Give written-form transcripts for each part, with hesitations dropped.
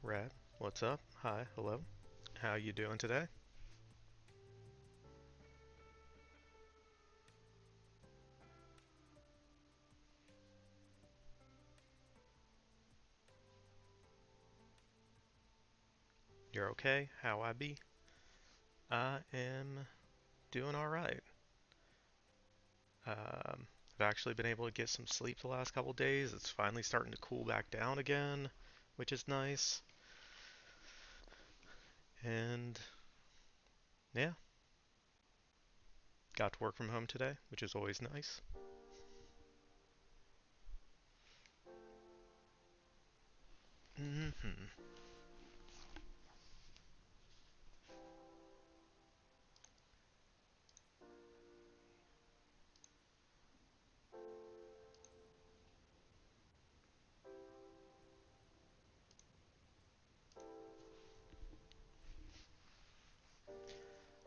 Rad, what's up? Hi, hello. How you doing today? You're okay? How I be? I am doing all right. I've actually been able to get some sleep the last couple days. It's finally starting to cool back down again, which is nice. And yeah, got to work from home today, which is always nice. hmm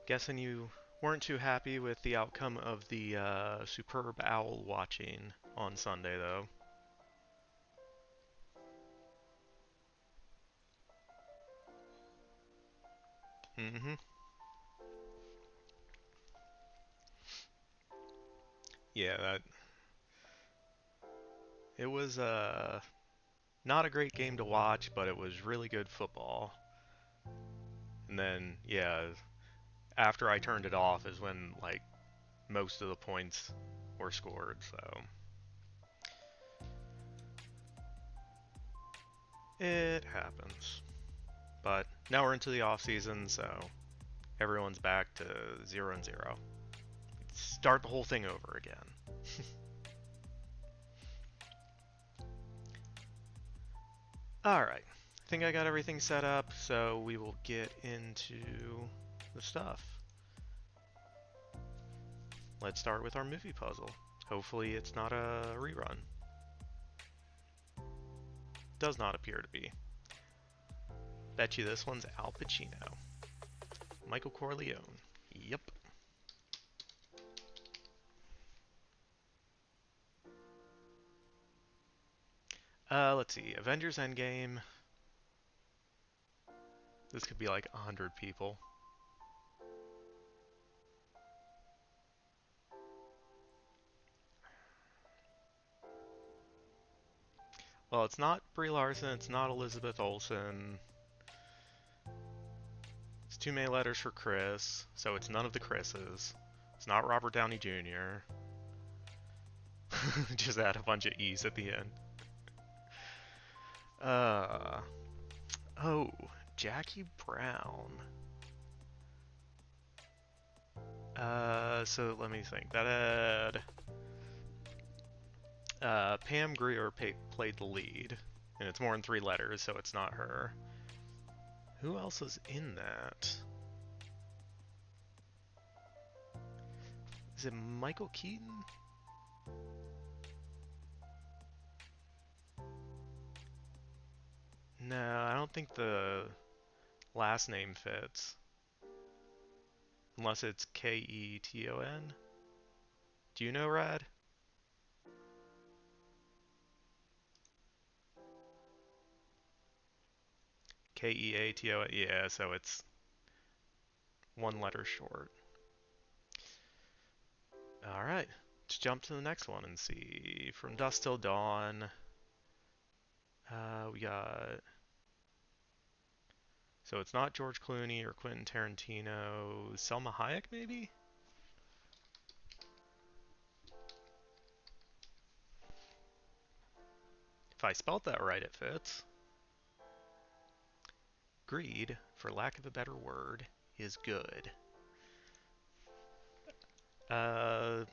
Guessing you weren't too happy with the outcome of the superb owl watching on Sunday, though. hmm Yeah, that it was not a great game to watch, but it was really good football. And then, yeah, after I turned it off is when like most of the points were scored. So it happens. But now we're into the off season, so everyone's back to 0-0. Start the whole thing over again. All right, I think I got everything set up, so we will get into the stuff. Let's start with our movie puzzle. Hopefully, it's not a rerun. Does not appear to be. Bet you this one's Al Pacino. Michael Corleone. Yep. Let's see. Avengers Endgame. This could be like 100 people. Well, it's not Brie Larson. It's not Elizabeth Olsen. It's too many letters for Chris, so it's none of the Chris's. It's not Robert Downey Jr. Just add a bunch of E's at the end. Uh, oh, Jackie Brown. So let me think. That had Pam Grier played the lead, and it's more than 3 letters, so it's not her. Who else is in that? Is it Michael Keaton? No, I don't think the last name fits. Unless it's Keton. Do you know, Rad? Keaton. Yeah, so it's 1 letter short. Alright, let's jump to the next one and see. From Dusk Till Dawn. We got. So it's not George Clooney or Quentin Tarantino. Selma Hayek, maybe? If I spelt that right, it fits. Greed, for lack of a better word, is good. Uh,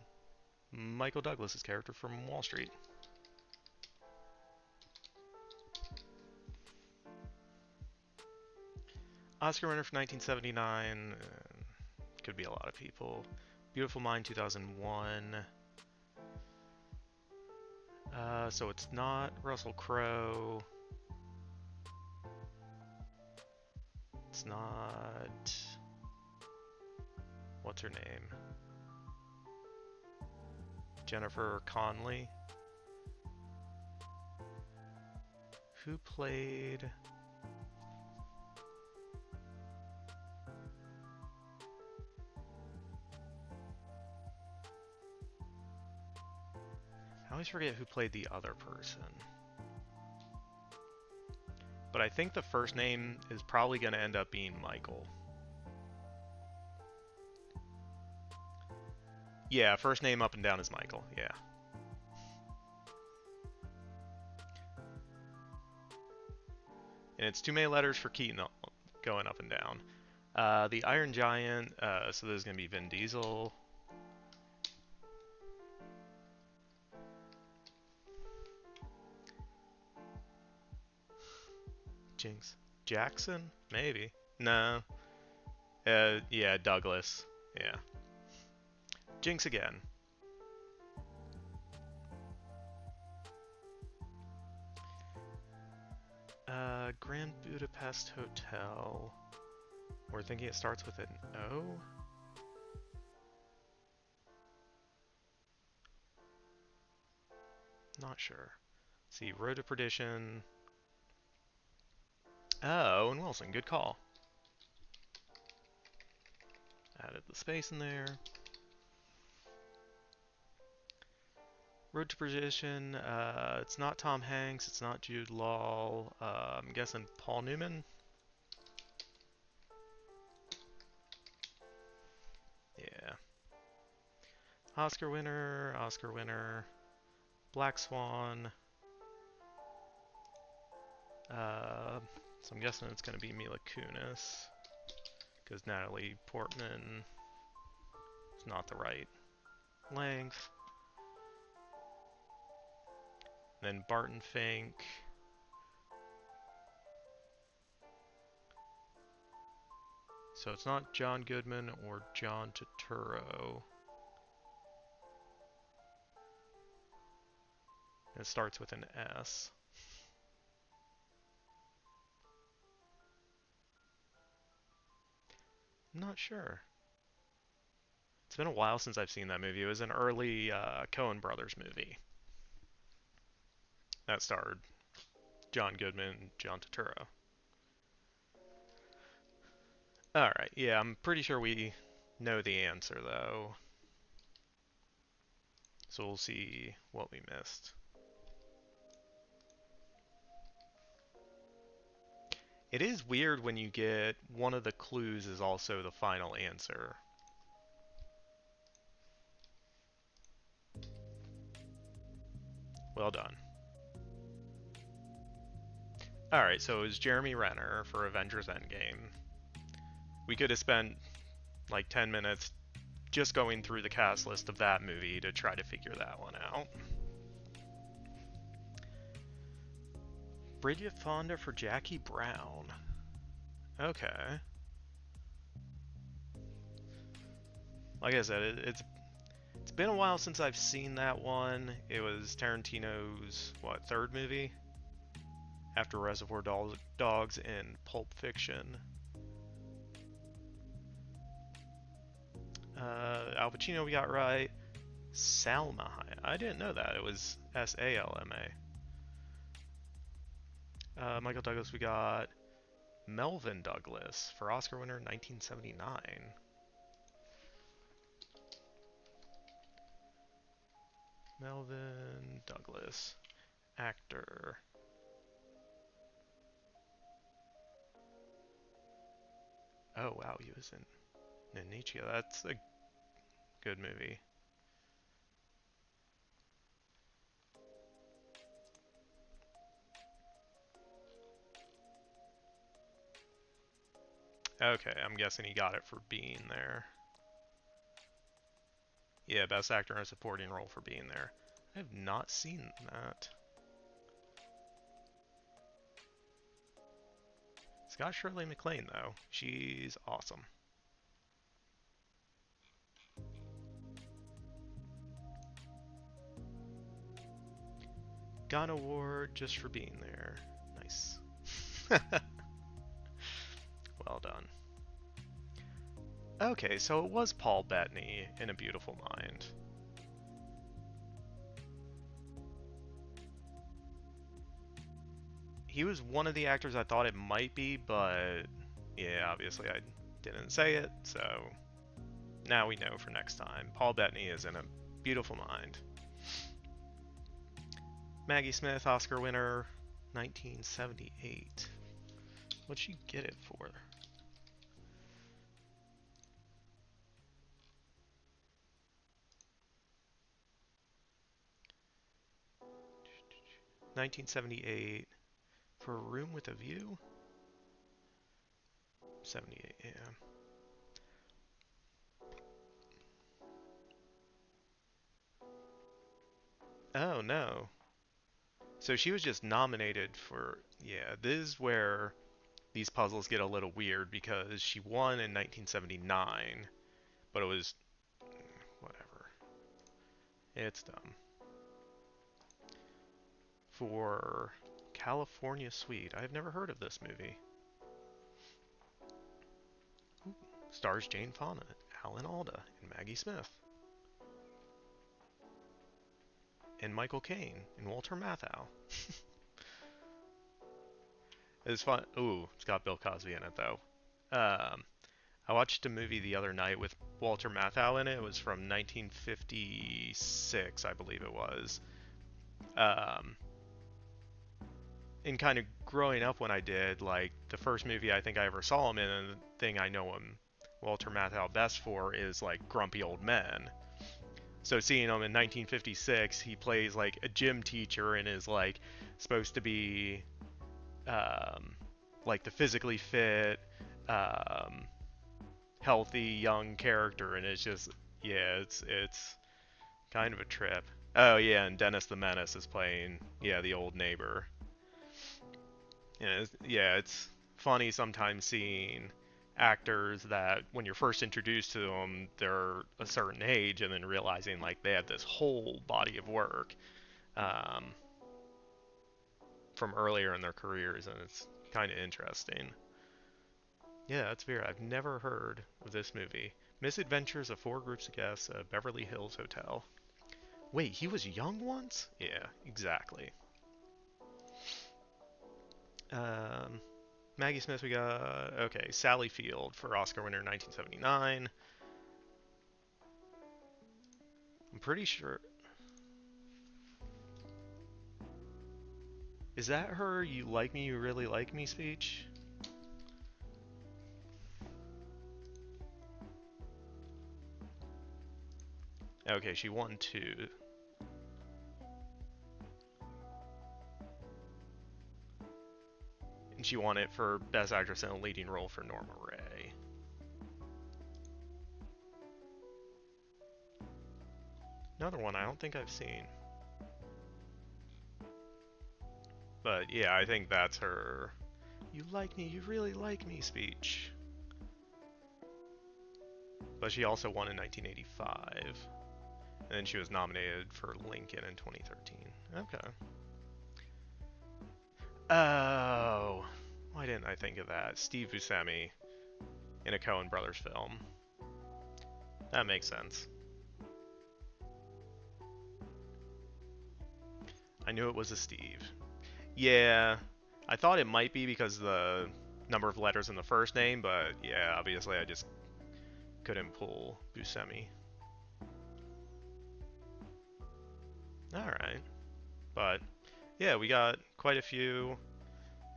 Michael Douglas's character from Wall Street. Oscar winner for 1979. Could be a lot of people. Beautiful Mind 2001. So it's not Russell Crowe. It's not. What's her name? Jennifer Connelly. Who played I always forget who played the other person. But I think the first name is probably going to end up being Michael. Yeah, first name up and down is Michael, yeah. And it's too many letters for Keaton going up and down. The Iron Giant, so there's going to be Vin Diesel. Jinx. Jackson? Maybe. No. Yeah, Douglas. Yeah. Jinx again. Grand Budapest Hotel. We're thinking it starts with an O? Not sure. Let's see, Road to Perdition. Oh, Owen Wilson, good call. Added the space in there. Road to Perdition, it's not Tom Hanks, it's not Jude Law, I'm guessing Paul Newman? Yeah. Oscar winner, Black Swan. So I'm guessing it's going to be Mila Kunis, because Natalie Portman is not the right length. Then Barton Fink. So it's not John Goodman or John Turturro. It starts with an S. I'm not sure. It's been a while since I've seen that movie. It was an early Coen Brothers movie that starred John Goodman and John Turturro. Alright, yeah, I'm pretty sure we know the answer, though. So we'll see what we missed. It is weird when you get one of the clues is also the final answer. Well done. Alright, so it was Jeremy Renner for Avengers Endgame. We could have spent like 10 minutes just going through the cast list of that movie to try to figure that one out. Bridget Fonda for Jackie Brown. Okay. Like I said, it's been a while since I've seen that one. It was Tarantino's, what, third movie? After Reservoir Dogs and Pulp Fiction. Al Pacino we got right. Salma. I didn't know that. It was Salma. Michael Douglas we got. Melvin Douglas for Oscar winner 1979. Melvin Douglas. Actor. Oh wow, he was in Nietzsche. That's a good movie. Okay, I'm guessing he got it for being there. Yeah, Best Actor in a Supporting Role for being there. I have not seen that. It's got Shirley MacLaine, though. She's awesome. Got an award just for being there. Nice. Well done. Okay, so it was Paul Bettany in A Beautiful Mind. He was one of the actors I thought it might be, but yeah, obviously I didn't say it, so now we know for next time. Paul Bettany is in A Beautiful Mind. Maggie Smith, Oscar winner, 1978. What'd she get it for? $1978 for a room with a view? 78, yeah. Oh no. So she was just nominated for. Yeah, this is where these puzzles get a little weird because she won in 1979, but it was. Whatever. It's dumb. For California Suite. I've never heard of this movie. Ooh. Stars Jane Fonda, Alan Alda, and Maggie Smith. And Michael Caine and Walter Matthau. It's fun. Ooh, it's got Bill Cosby in it though. Um, I watched a movie the other night with Walter Matthau in it. It was from 1956, I believe it was. Um, and kind of growing up when I did, like the first movie I think I ever saw him in, and the thing I know him Walter Matthau best for is like Grumpy Old Men. So seeing him in 1956, he plays like a gym teacher and is like supposed to be um, like the physically fit, um, healthy young character, and it's just yeah, it's kind of a trip. Oh yeah, and Dennis the Menace is playing yeah the old neighbor. Yeah, it's funny sometimes seeing actors that when you're first introduced to them, they're a certain age, and then realizing like they have this whole body of work um, from earlier in their careers, and it's kind of interesting. Yeah, that's weird. I've never heard of this movie. Misadventures of Four Groups of Guests at Beverly Hills Hotel. Wait, he was young once? Yeah, exactly. Um, Maggie Smith, we got. Okay, Sally Field for Oscar winner 1979. I'm pretty sure. Is that her "You Like Me, You Really Like Me" speech? Okay, she won two. And she won it for Best Actress in a Leading Role for Norma Ray. Another one I don't think I've seen. But yeah, I think that's her "You Like Me, You Really Like Me" speech. But she also won in 1985. And then she was nominated for Lincoln in 2013. Okay. Oh, why didn't I think of that? Steve Buscemi in a Coen Brothers film. That makes sense. I knew it was a Steve. Yeah, I thought it might be because of the number of letters in the first name, but yeah, obviously I just couldn't pull Buscemi. Alright, but yeah, we got quite a few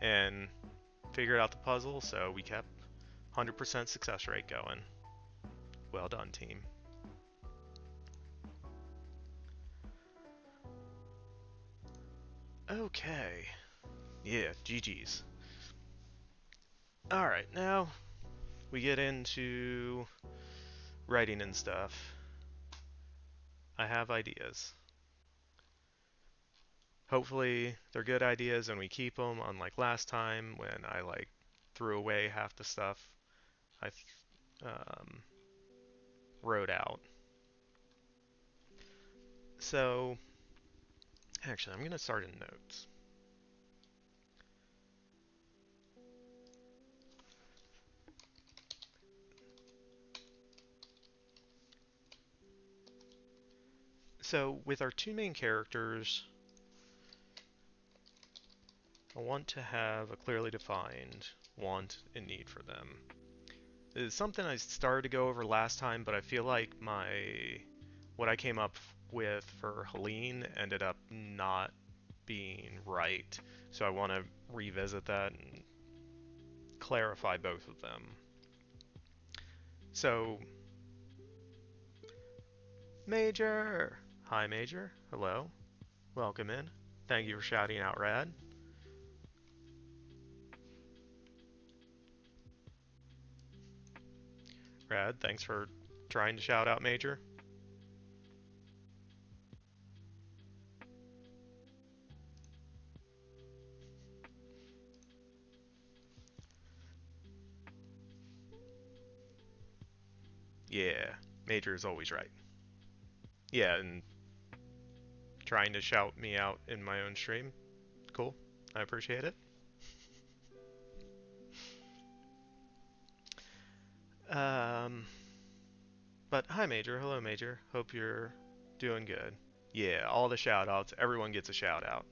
and figured out the puzzle, so we kept 100% success rate going. Well done, team. Okay. Yeah, GG's. Alright, now we get into writing and stuff. I have ideas. Hopefully, they're good ideas and we keep them, unlike last time when I like threw away half the stuff I um, wrote out. So, actually, I'm going to start in notes. So, with our two main characters, I want to have a clearly defined want and need for them. It's something I started to go over last time, but I feel like what I came up with for Helene ended up not being right. So I want to revisit that and clarify both of them. So, Major! Hi, Major. Hello. Welcome in. Thank you for shouting out, Rad. Rad, thanks for trying to shout out Major. Yeah, Major is always right. Yeah, and trying to shout me out in my own stream. Cool. I appreciate it. Um, but hi, Major. Hello, Major. Hope you're doing good. Yeah, all the shout outs. Everyone gets a shout out.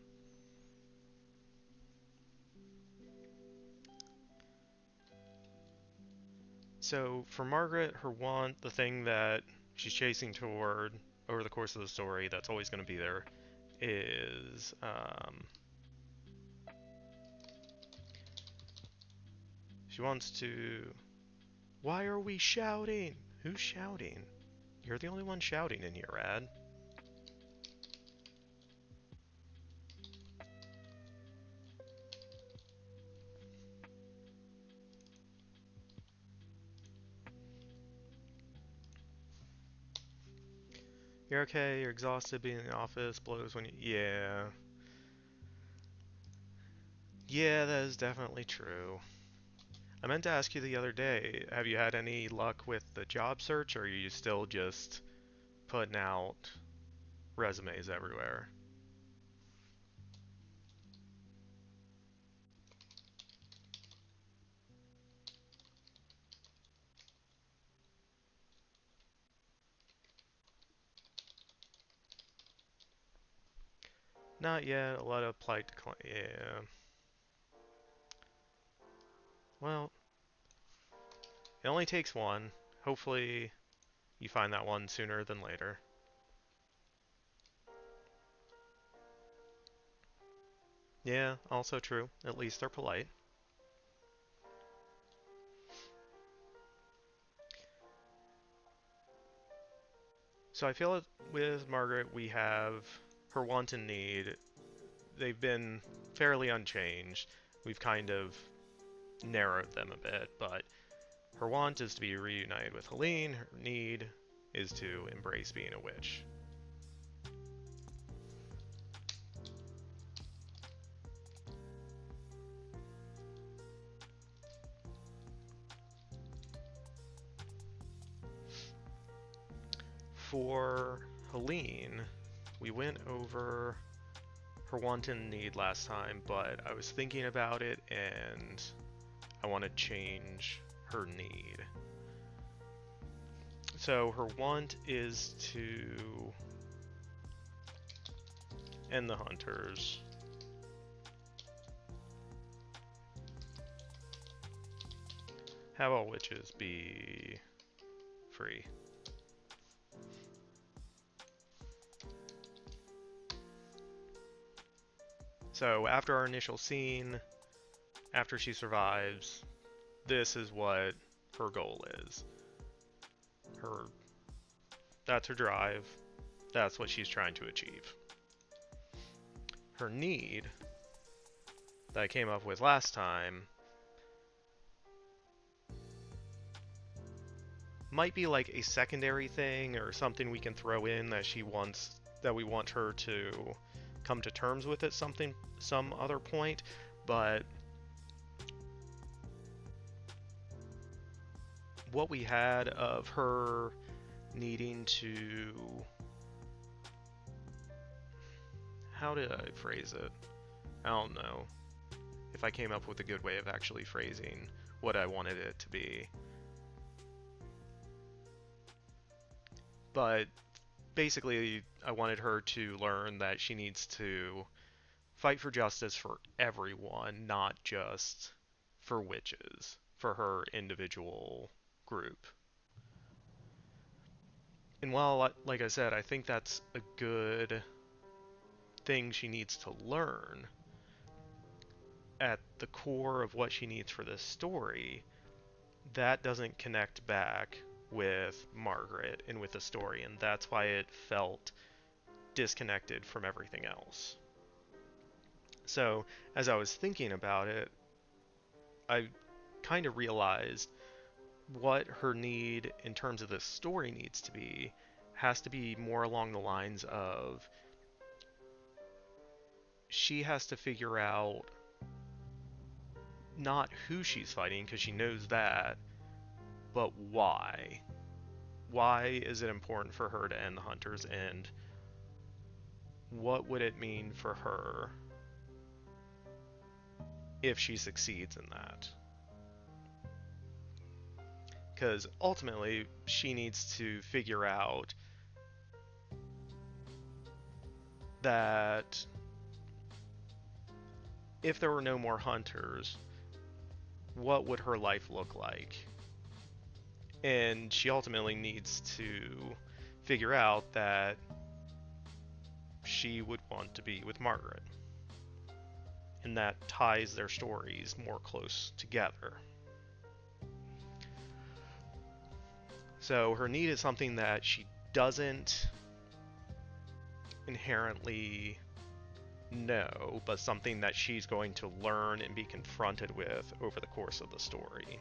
So, for Margaret, her want, the thing that she's chasing toward over the course of the story that's always going to be there is she wants to. Why are we shouting? Who's shouting? You're the only one shouting in here, Rad. You're okay, you're exhausted being in the office, blows when you. Yeah. Yeah, that is definitely true. I meant to ask you the other day, have you had any luck with the job search, or are you still just putting out resumes everywhere? Not yet, a lot of applied to yeah. Well, it only takes one. Hopefully, you find that one sooner than later. Yeah, also true. At least they're polite. So I feel with Margaret, we have her want and need. They've been fairly unchanged. We've kind of narrowed them a bit, but her want is to be reunited with Helene. Her need is to embrace being a witch. For Helene, we went over her want and need last time, but I was thinking about it and I want to change her need. So her want is to end the hunters. Have all witches be free. So after our initial scene, after she survives, this is what her goal is. Her That's her drive. That's what she's trying to achieve. Her need that I came up with last time might be like a secondary thing or something we can throw in that she wants that we want her to come to terms with at some other point, but what we had of her needing to, how did I phrase it? I don't know if I came up with a good way of actually phrasing what I wanted it to be. But basically, I wanted her to learn that she needs to fight for justice for everyone, not just for witches, for her individual group. And while, like I said, I think that's a good thing she needs to learn at the core of what she needs for this story, that doesn't connect back with Margaret and with the story, and that's why it felt disconnected from everything else. So, as I was thinking about it, I kind of realized what her need in terms of this story needs to be has to be more along the lines of she has to figure out not who she's fighting, because she knows that, but why. Why is it important for her to end the Hunters, and what would it mean for her if she succeeds in that? Because ultimately, she needs to figure out that if there were no more Hunters, what would her life look like? And she ultimately needs to figure out that she would want to be with Margaret. And that ties their stories more close together. So her need is something that she doesn't inherently know, but something that she's going to learn and be confronted with over the course of the story.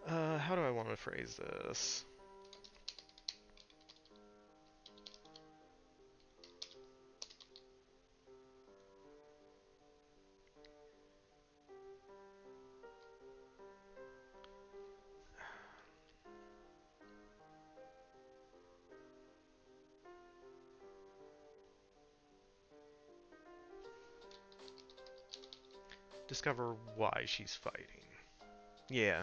How do I want to phrase this? Discover why she's fighting. Yeah.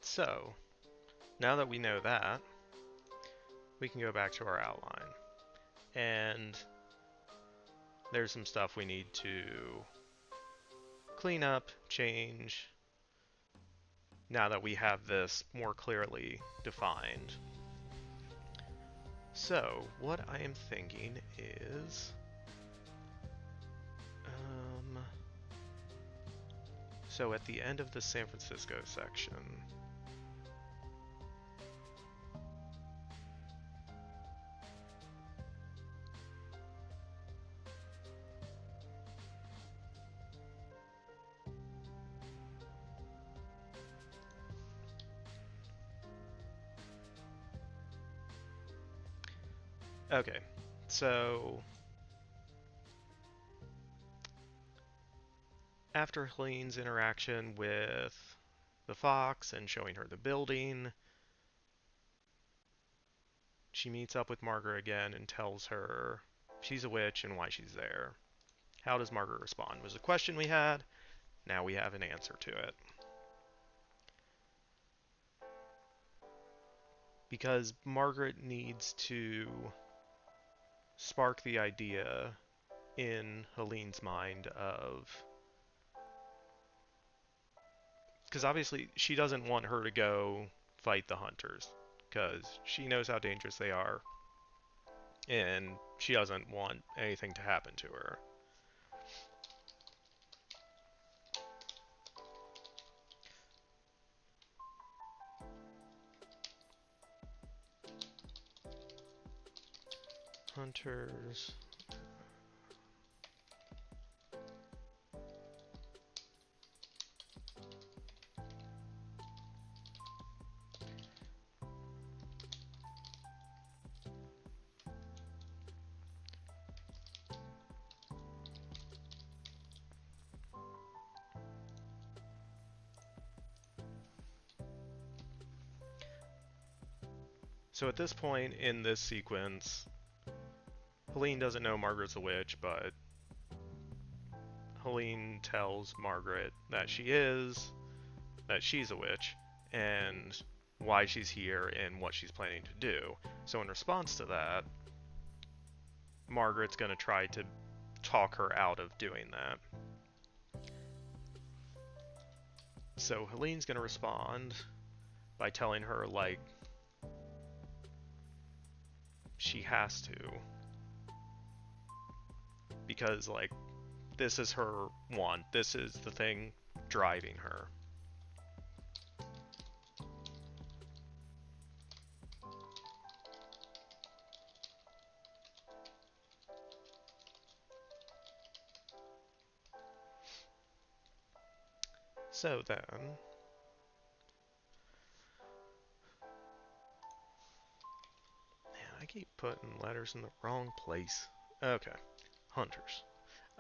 So, now that we know that, we can go back to our outline. And there's some stuff we need to clean up, change, now that we have this more clearly defined. So, what I am thinking is... so at the end of the San Francisco section... Okay, so after Helene's interaction with the fox and showing her the building, she meets up with Margaret again and tells her she's a witch and why she's there. How does Margaret respond? Was a question we had. Now we have an answer to it. Because Margaret needs to spark the idea in Helene's mind of... because obviously she doesn't want her to go fight the Hunters, because she knows how dangerous they are, and she doesn't want anything to happen to her. Hunters... So at this point in this sequence, Helene doesn't know Margaret's a witch, but Helene tells Margaret that she's a witch, and why she's here and what she's planning to do. So in response to that, Margaret's going to try to talk her out of doing that. So Helene's going to respond by telling her, like, she has to. Because, like, this is her want. This is the thing driving her. So then, man, I keep putting letters in the wrong place. Okay, hunters.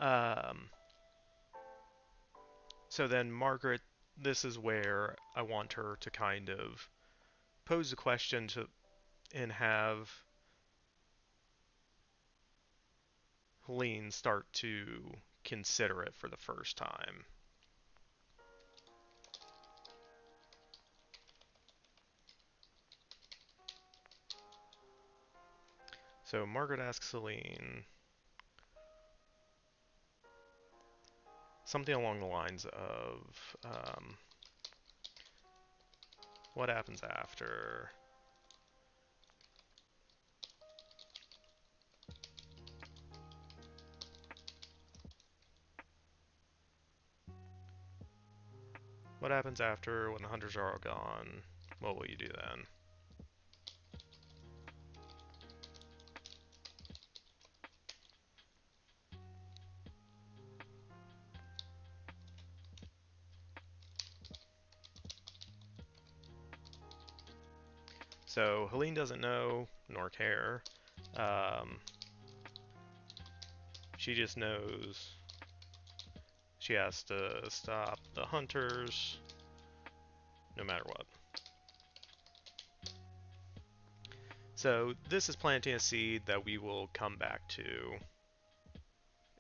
Um, so then Margaret, this is where I want her to kind of pose a question to and have Helene start to consider it for the first time. So Margaret asks Helene something along the lines of, what happens after? What happens after when the hunters are all gone? What will you do then? So Helene doesn't know nor care. Um, she just knows she has to stop the hunters no matter what. So this is planting a seed that we will come back to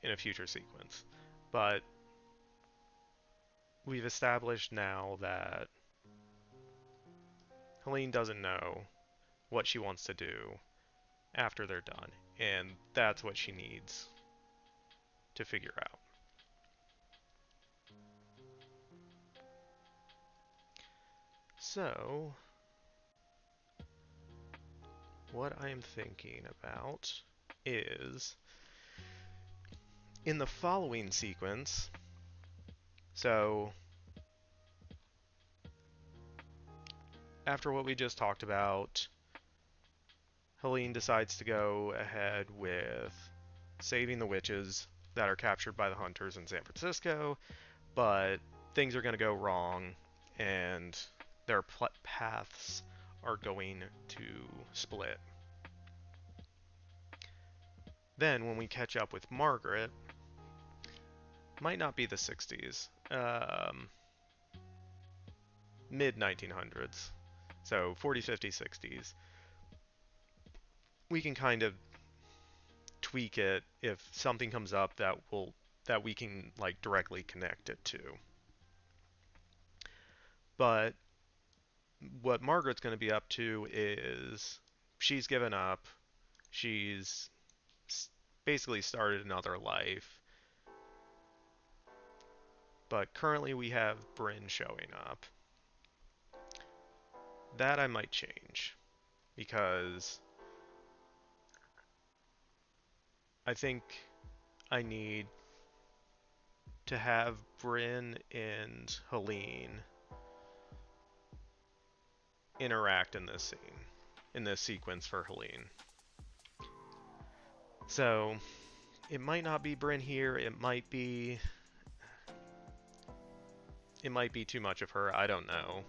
in a future sequence. But we've established now that Helene doesn't know what she wants to do after they're done, and that's what she needs to figure out. So, what I'm thinking about is in the following sequence, so after what we just talked about, Helene decides to go ahead with saving the witches that are captured by the hunters in San Francisco, but things are going to go wrong and their paths are going to split. Then when we catch up with Margaret, might not be the 60s, mid 1900s, so 40s, 50s, 60s. We can kind of tweak it if something comes up that we can like directly connect it to. But what Margaret's going to be up to is she's given up. She's basically started another life. But currently we have Bryn showing up. That I might change because I think I need to have Bryn and Helene interact in this scene, in this sequence for Helene. So it might not be Bryn here. It might be too much of her. I don't know.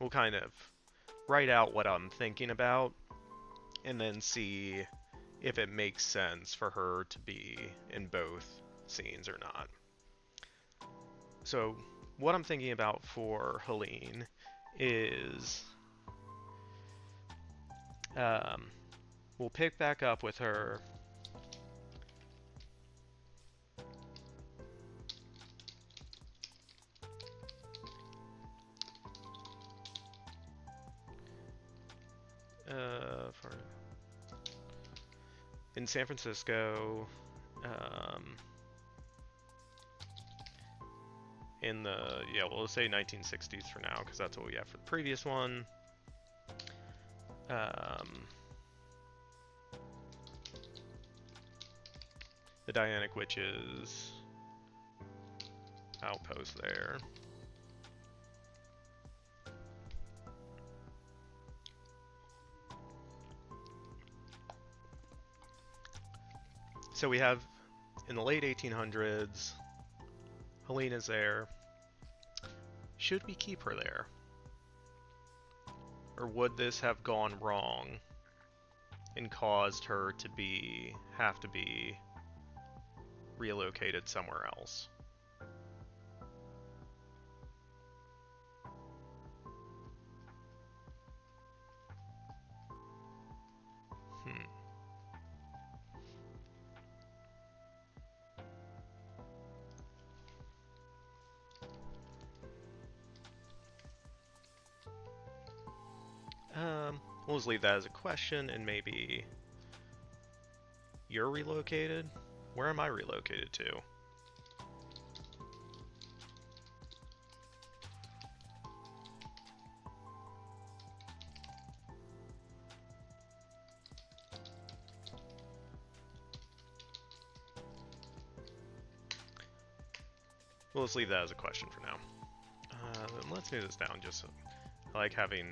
We'll kind of write out what I'm thinking about and then see if it makes sense for her to be in both scenes or not. So what I'm thinking about for Helene is we'll pick back up with her For in San Francisco, um, in the we'll say 1960s for now because that's what we have for the previous one. The Dianic Witches outpost there. So we have in the late 1800s, Helena's there. Should we keep her there? Or would this have gone wrong and caused her to have to be relocated somewhere else? We'll just leave that as a question, and maybe you're relocated? Where am I relocated to? We'll just leave that as a question for now. Let's move this down, just so I like having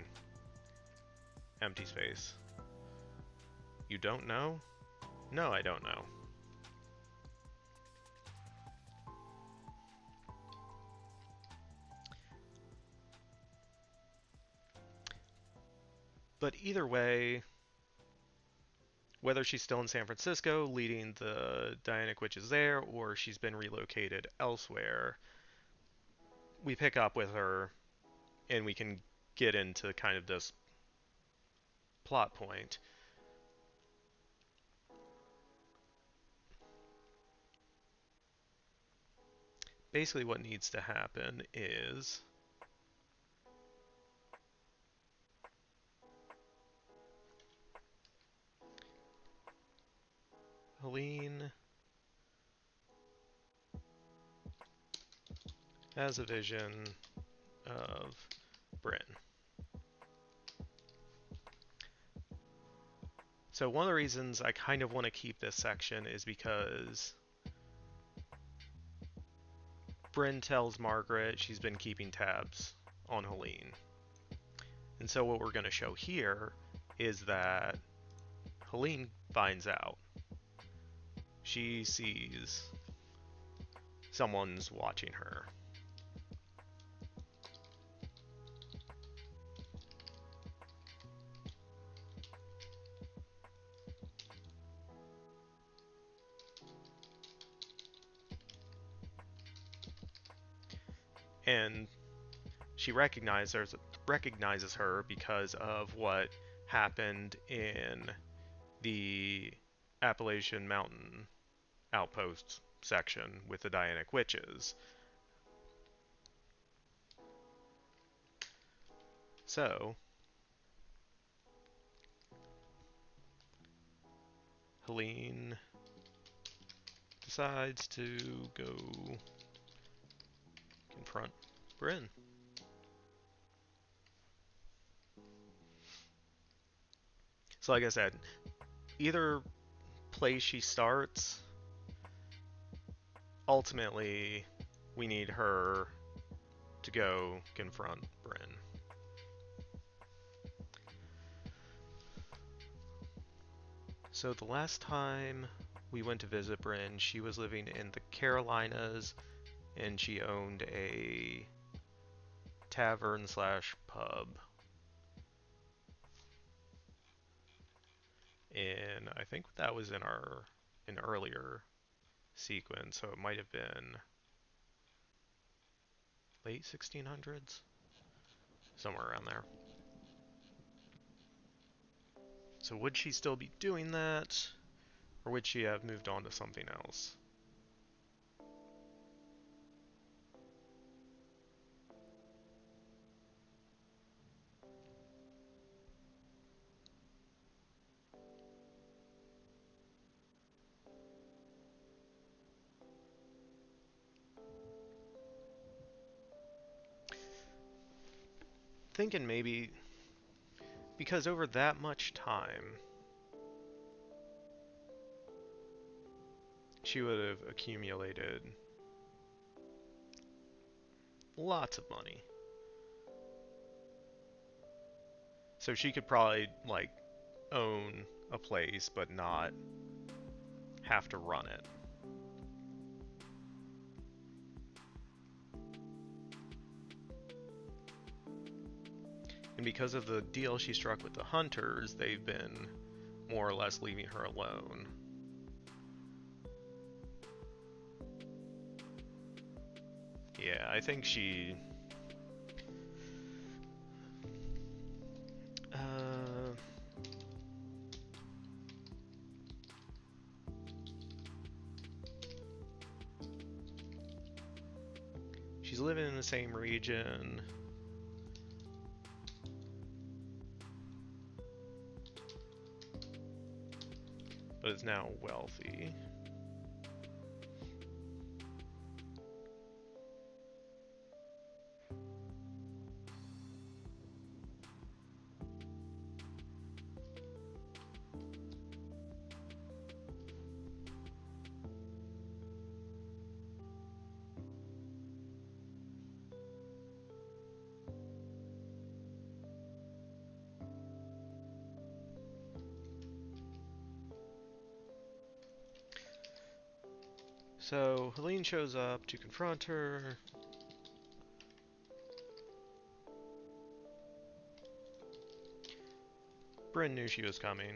empty space. You don't know? No, I don't know. But either way, whether she's still in San Francisco leading the Dianic Witches there, or she's been relocated elsewhere, we pick up with her and we can get into kind of this plot point. Basically what needs to happen is Helene has a vision of Bryn. So one of the reasons I kind of want to keep this section is because Bryn tells Margaret she's been keeping tabs on Helene. And so what we're going to show here is that Helene finds out. She sees someone's watching her. And she recognizes her because of what happened in the Appalachian Mountain Outpost section with the Dianic Witches. So, Helene decides to go confront Bryn. So like I said, either place she starts, ultimately we need her to go confront Bryn. So the last time we went to visit Bryn, she was living in the Carolinas and she owned a tavern slash pub. And I think that was in an earlier sequence, so it might have been late 1600s, somewhere around there. So would she still be doing that, or would she have moved on to something else? thinking maybe because over that much time, she would have accumulated lots of money. So she could probably, like, own a place but not have to run it. And because of the deal she struck with the hunters, they've been more or less leaving her alone. Yeah, I think she... she's living in the same region. But is now wealthy. So Helene shows up to confront her. Bryn knew she was coming.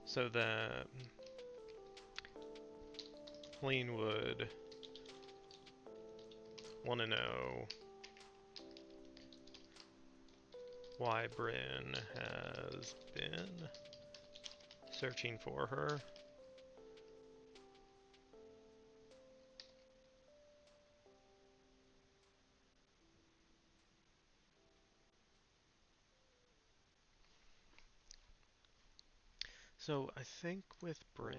So then Helene would want to know why Bryn has been searching for her. So I think with Bryn,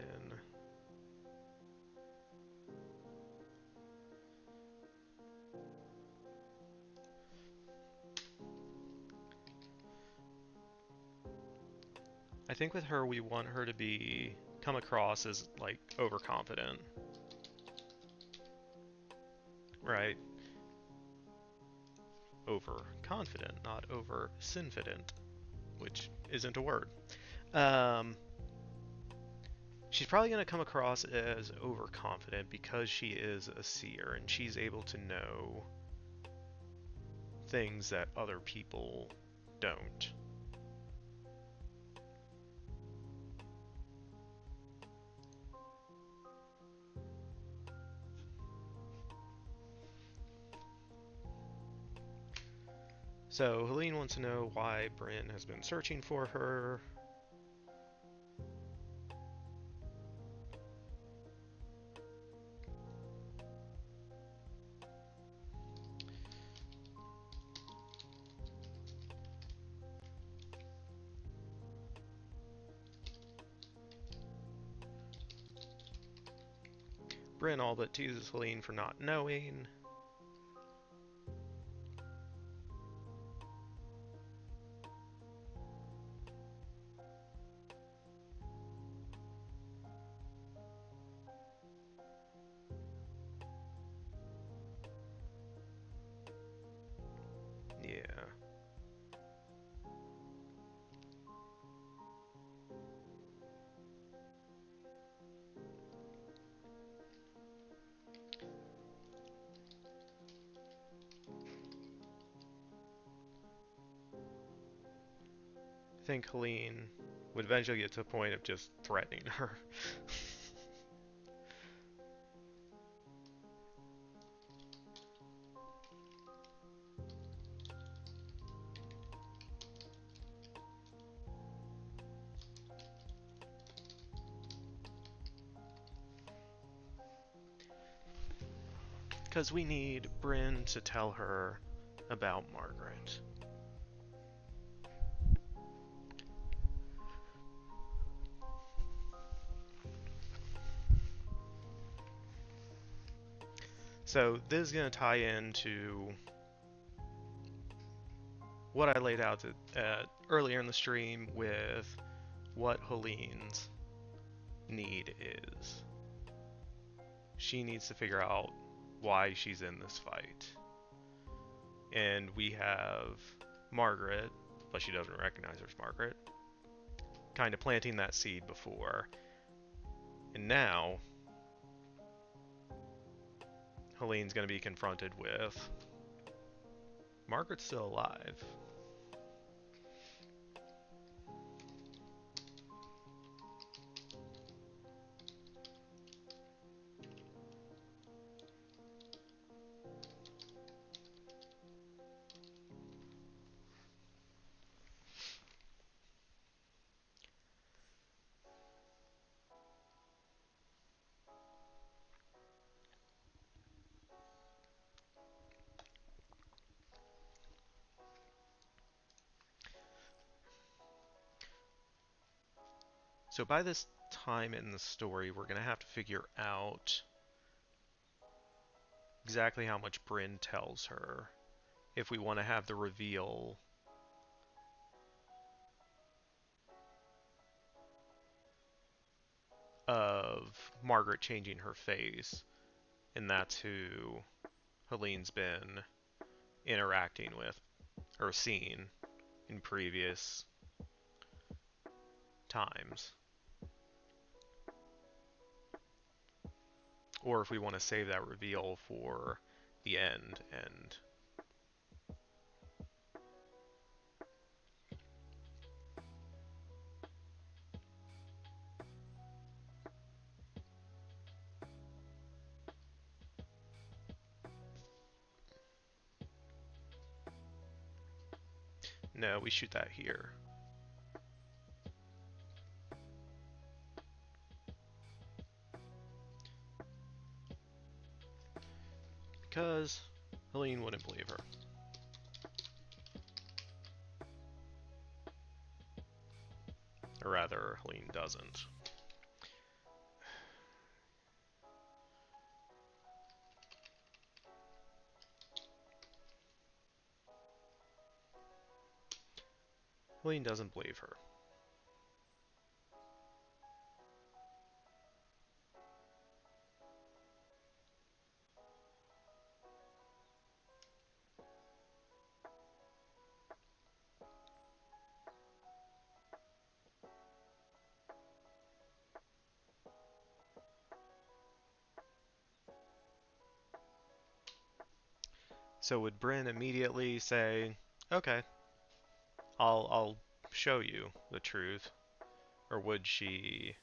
I think with her we want her to come across as like overconfident, right? Overconfident, not over-sinfident, which isn't a word. Um, she's probably going to come across as overconfident because she is a seer and she's able to know things that other people don't. So Helene wants to know why Bryn has been searching for her. Bryn all but teases Helene for not knowing. Yeah. I think Helene would eventually get to a point of just threatening her. Because we need Bryn to tell her about Margaret. So this is going to tie into what I laid out earlier in the stream with what Helene's need is. She needs to figure out why she's in this fight. And we have Margaret, but she doesn't recognize her as Margaret, kind of planting that seed before. And now, Helene's going to be confronted with Margaret's still alive. So by this time in the story, we're going to have to figure out exactly how much Bryn tells her if we want to have the reveal of Margaret changing her face, and that's who Helene's been interacting with or seen in previous times. Or if we want to save that reveal for the end and no, we shoot that here. Because Helene wouldn't believe her. Or rather, Helene doesn't. Helene doesn't believe her. So would Bryn immediately say, "Okay, I'll show you the truth," or would she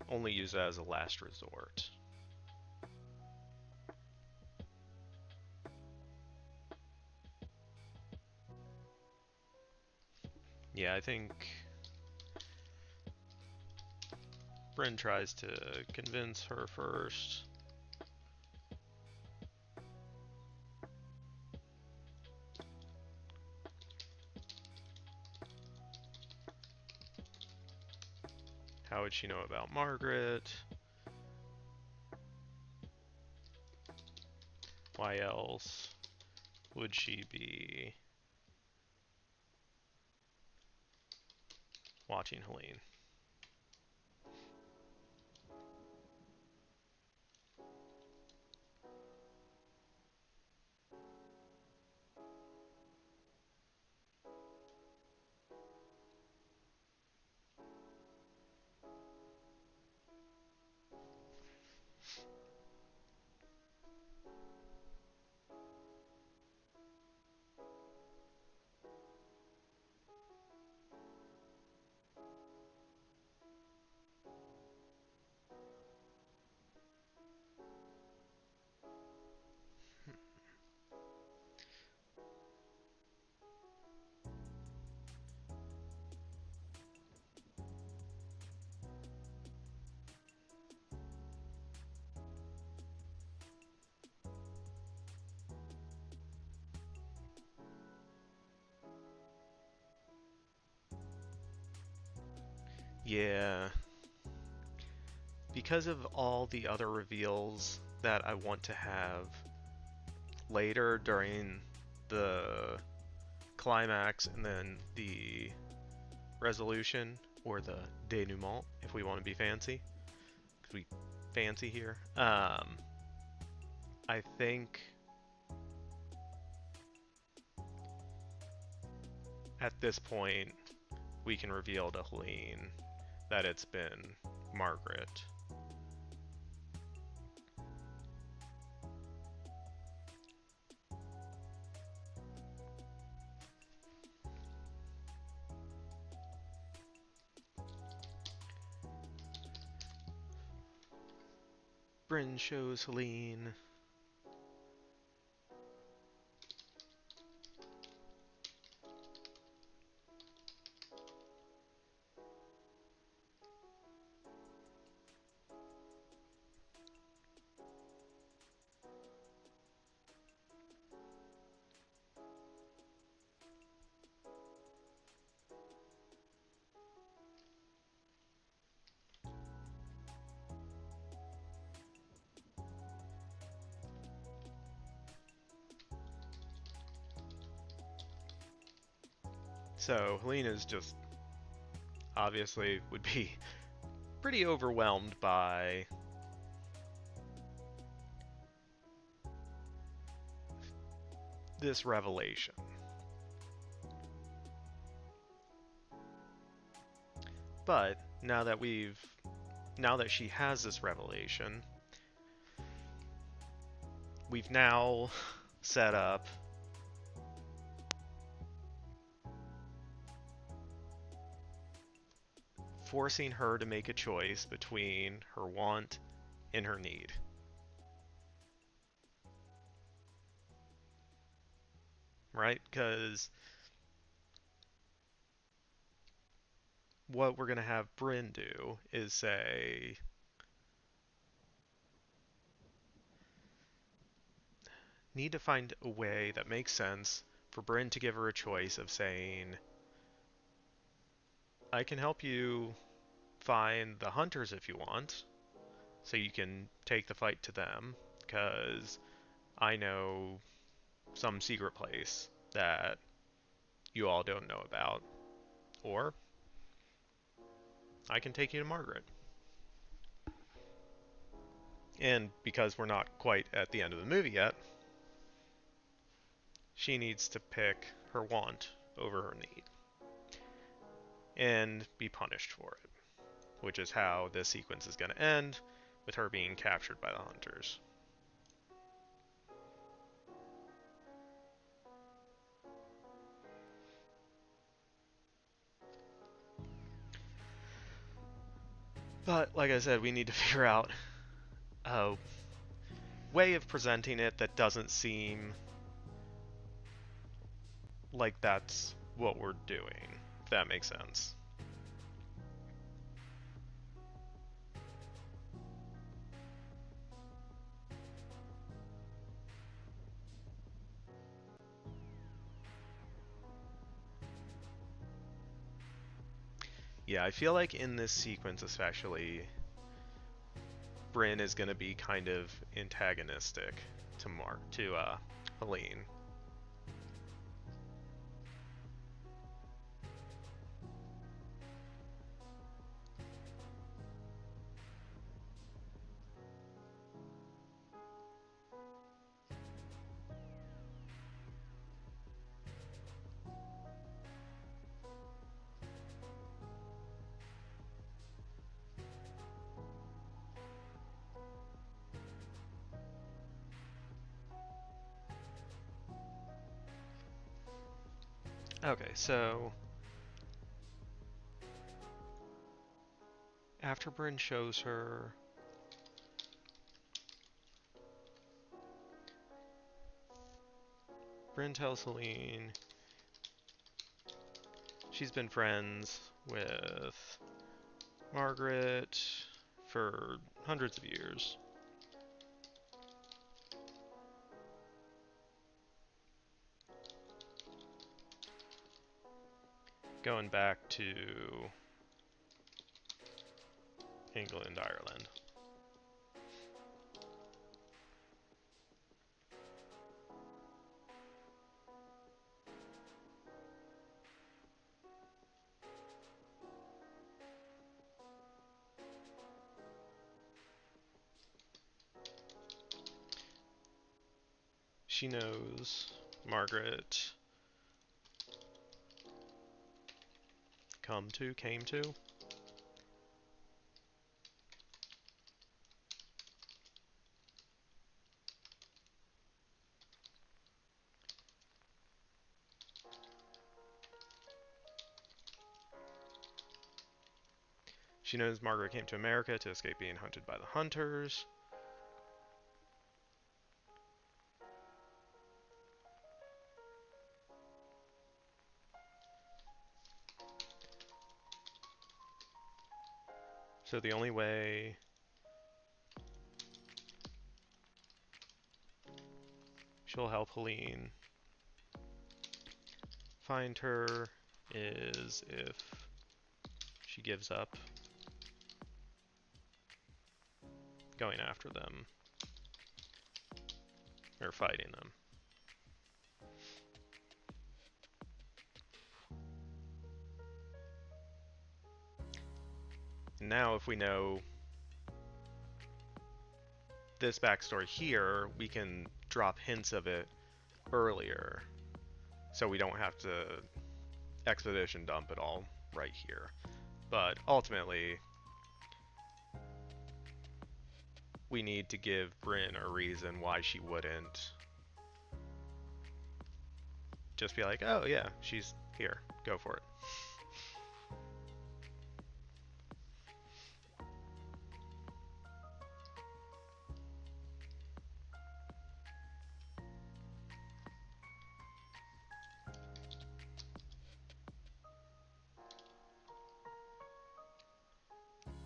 only use it as a last resort? Yeah, I think Bryn tries to convince her first. How would she know about Margaret? Why else would she be watching Helene? Yeah, because of all the other reveals that I want to have later during the climax and then the resolution or the denouement, if we want to be fancy, because we fancy here. I think at this point we can reveal to Helene that it's been Margaret. Bryn shows Helene. So Helene is just obviously would be pretty overwhelmed by this revelation. But now that she has this revelation, we've now set up forcing her to make a choice between her want and her need. Right? Because what we're going to have Bryn do is say, need to find a way that makes sense for Bryn to give her a choice of saying, I can help you find the hunters if you want, so you can take the fight to them, because I know some secret place that you all don't know about. Or I can take you to Margaret. And because we're not quite at the end of the movie yet, she needs to pick her want over her need and be punished for it, which is how this sequence is going to end, with her being captured by the hunters. But like I said, we need to figure out a way of presenting it that doesn't seem like that's what we're doing, if that makes sense. Yeah, I feel like in this sequence especially, Bryn is going to be kind of antagonistic to Helene. Okay, so after Bryn shows her Bryn tells Helene she's been friends with Margaret for hundreds of years. Going back to England, Ireland. She knows Margaret came to. She knows Margaret came to America to escape being hunted by the hunters. So the only way she'll help Helene find her is if she gives up going after them or fighting them. Now if we know this backstory here, we can drop hints of it earlier so we don't have to expedition dump it all right here. But ultimately, we need to give Bryn a reason why she wouldn't just be like, oh yeah, she's here, go for it.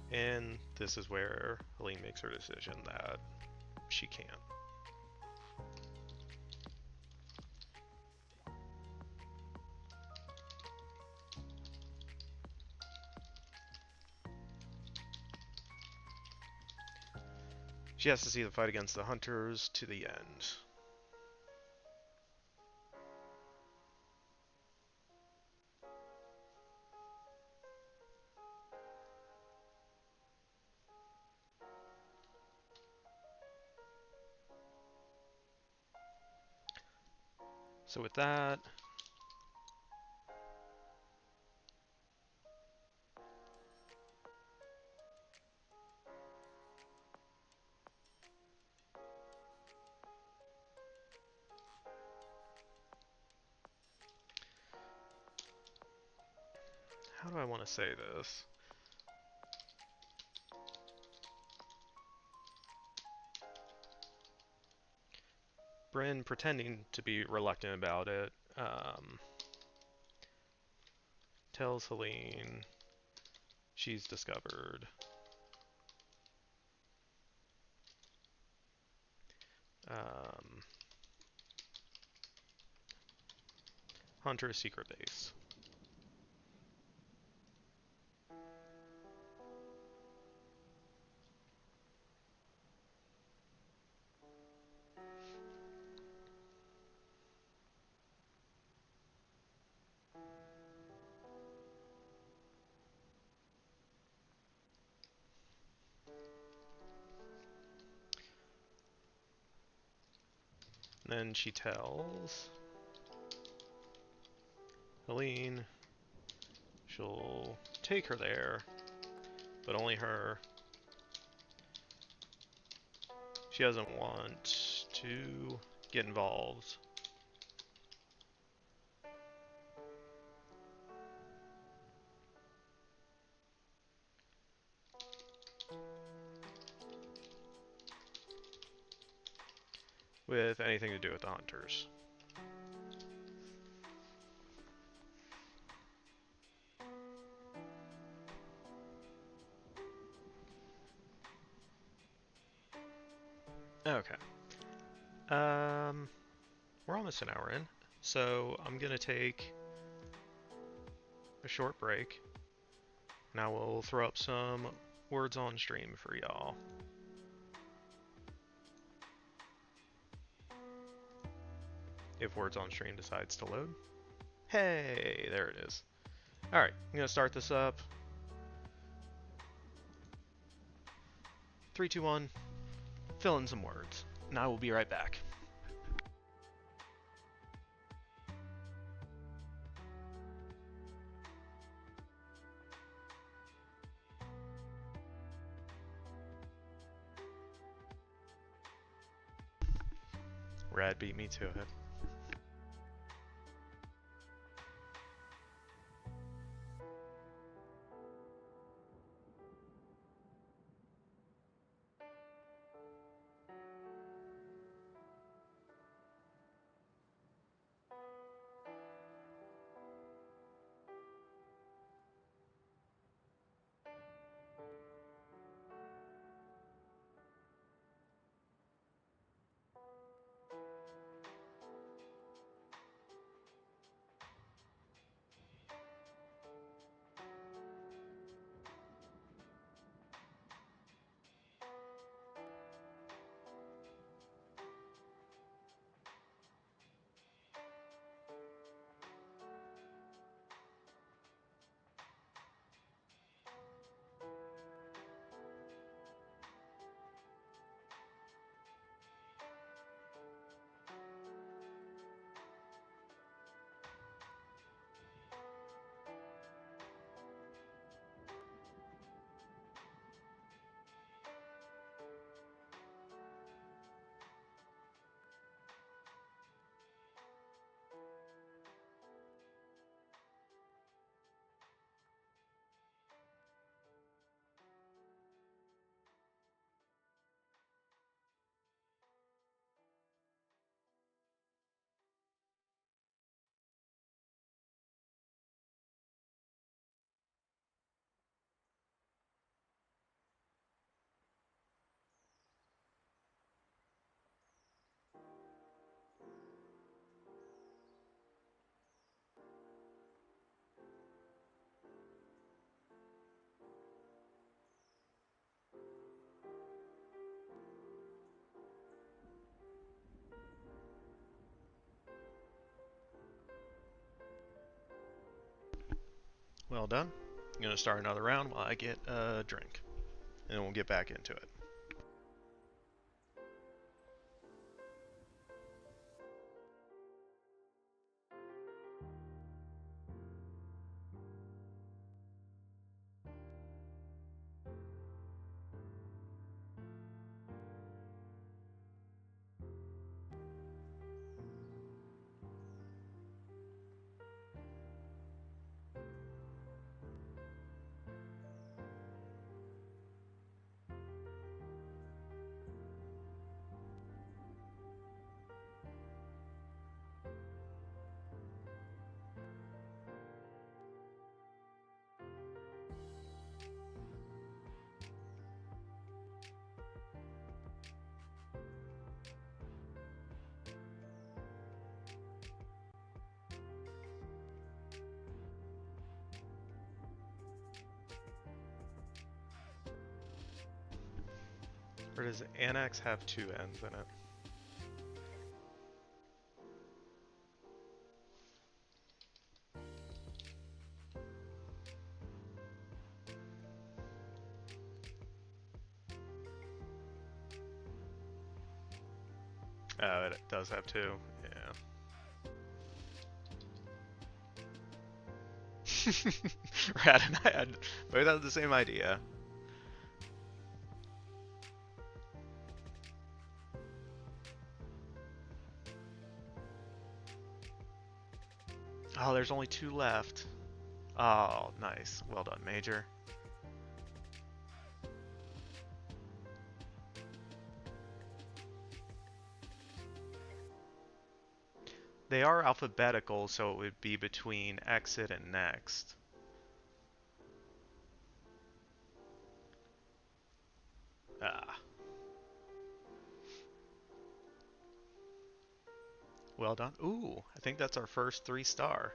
And this is where Helene makes her decision that she can't. She has to see the fight against the hunters to the end. So with that, how do I want to say this? Bryn pretending to be reluctant about it, tells Helene she's discovered Hunter's secret base. Then she tells Helene she'll take her there, but only her. She doesn't want to get involved with anything to do with the hunters. Okay. We're almost an hour in, so I'm gonna take a short break. Now we'll throw up some Words on stream for y'all. If words on stream decides to load. Hey, there it is. Alright, I'm gonna start this up. 3, 2, 1. Fill in some words. And I will be right back. Rad beat me to it. Well done. I'm gonna start another round while I get a drink. And then we'll get back into it. Or does annex have 2 ends in it? Oh, it does have 2. Yeah. Rad and I had both had the same idea. Oh, there's only 2 left. Oh, nice. Well done, Major. They are alphabetical, so it would be between exit and next. Ah. Well done. Ooh, I think that's our first 3-star.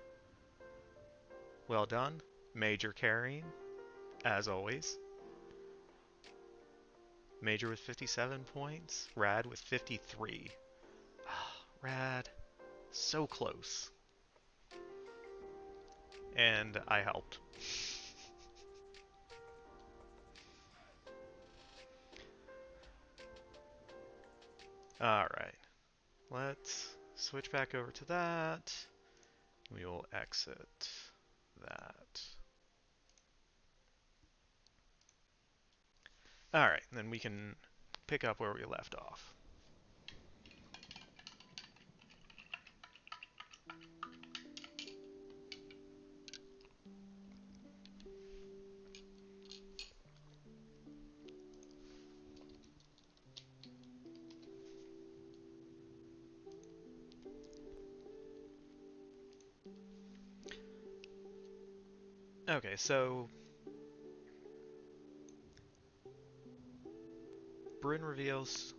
Well done. Major carrying, as always. Major with 57 points. Rad with 53. Rad. So close. And I helped. Alright. Let's switch back over to that. We will exit that. Alright, then we can pick up where we left off. Okay, so Bryn reveals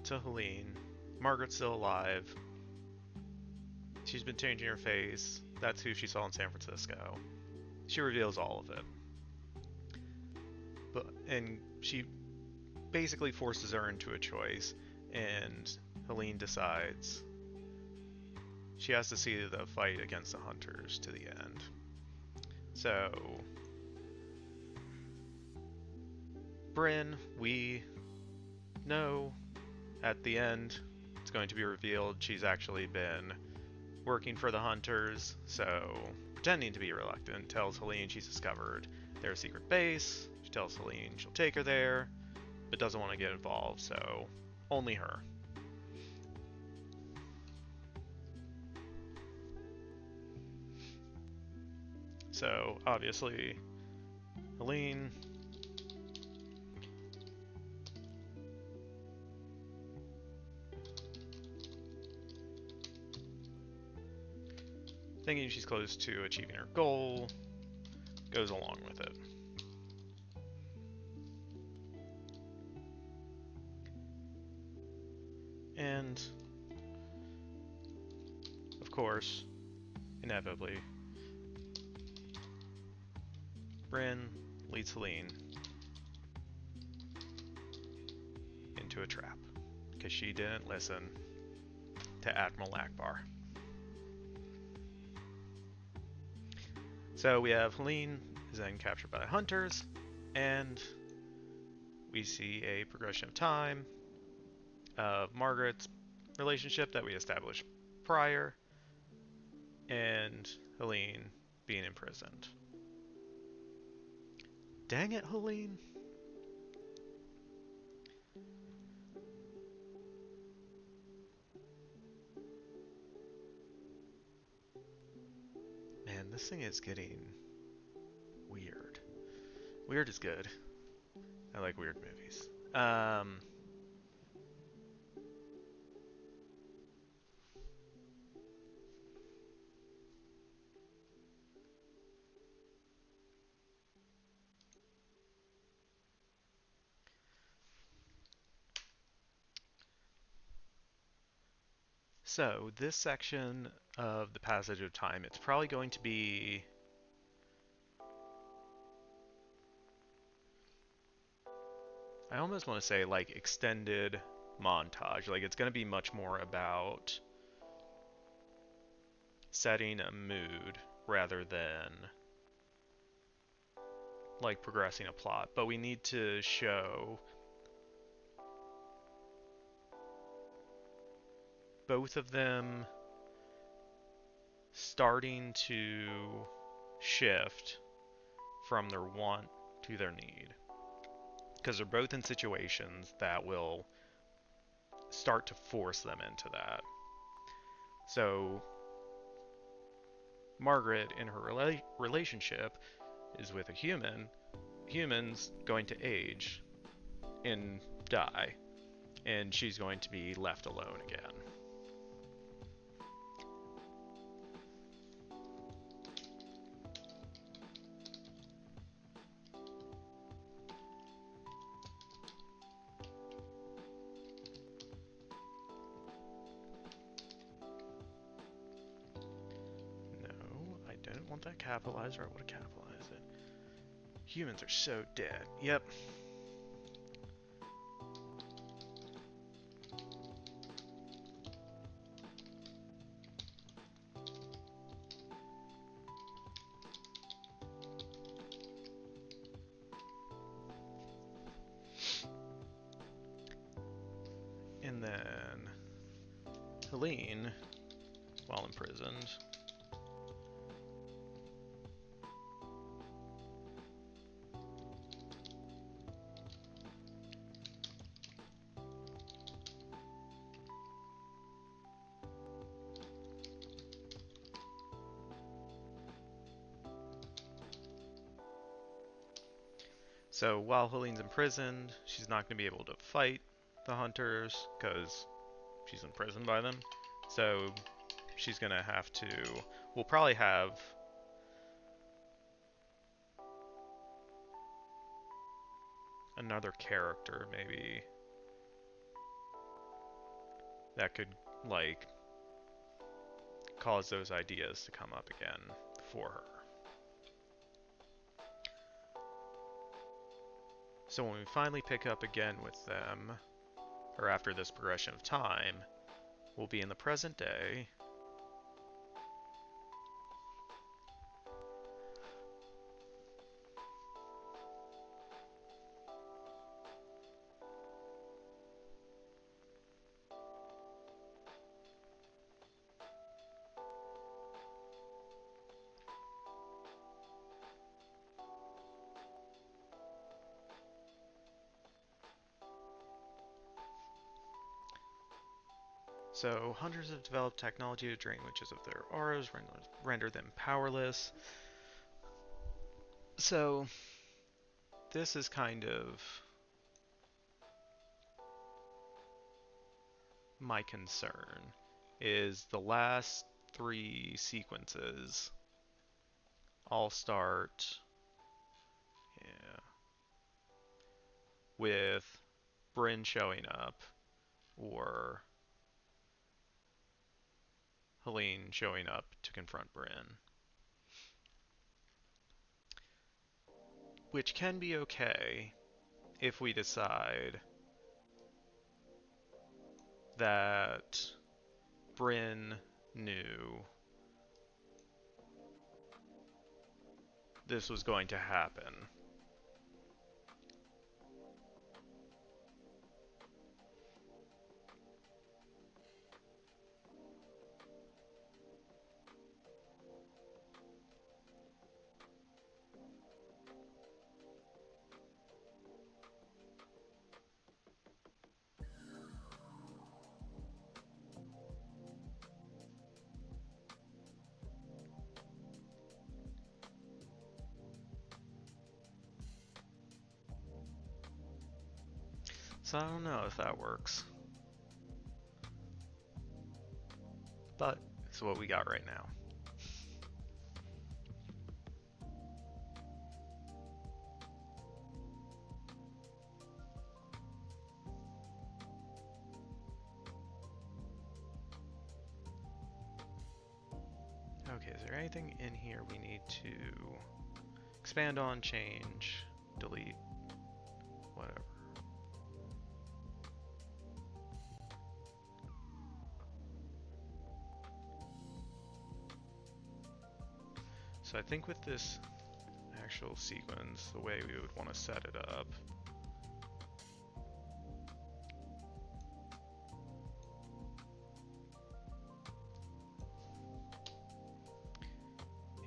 to Helene, Margaret's still alive. She's been changing her face. That's who she saw in San Francisco. She reveals all of it. And she basically forces her into a choice, and Helene decides she has to see the fight against the Hunters to the end. So, Bryn, we know at the end it's going to be revealed she's actually been working for the Hunters, so pretending to be reluctant, tells Helene she's discovered their secret base. She tells Helene she'll take her there, but doesn't want to get involved, so only her. So, obviously, Helene thinking she's close to achieving her goal, goes along with it. And, of course, inevitably, Bryn leads Helene into a trap, because she didn't listen to Admiral Akbar. So we have Helene is then captured by the Hunters, and we see a progression of time of Margaret's relationship that we established prior, and Helene being imprisoned. Dang it, Helene. Man, this thing is getting weird. Weird is good. I like weird movies. So, this section of the passage of time, it's probably going to be I almost want to say like extended montage. Like it's going to be much more about setting a mood rather than like progressing a plot. But we need to show both of them starting to shift from their want to their need. Because they're both in situations that will start to force them into that. So, Margaret, in her relationship, is with a human. Human's going to age and die, and she's going to be left alone again. Want that capitalized, or I would have capitalized it. Humans are so dead. Yep. And then Helene, while imprisoned, so while Helene's imprisoned, she's not going to be able to fight the hunters because she's imprisoned by them. So she's going to have to. We'll probably have another character, maybe, that could, like, cause those ideas to come up again for her. So when we finally pick up again with them, or after this progression of time, we'll be in the present day. So, hunters have developed technology to drain witches of their auras, render them powerless. So, this is kind of my concern, is the last three sequences all start, yeah, with Bryn showing up, or Helene showing up to confront Bryn. Which can be okay if we decide that Bryn knew this was going to happen. So I don't know if that works. But it's what we got right now. Okay, is there anything in here we need to expand on, change, delete, whatever? So I think with this actual sequence, the way we would want to set it up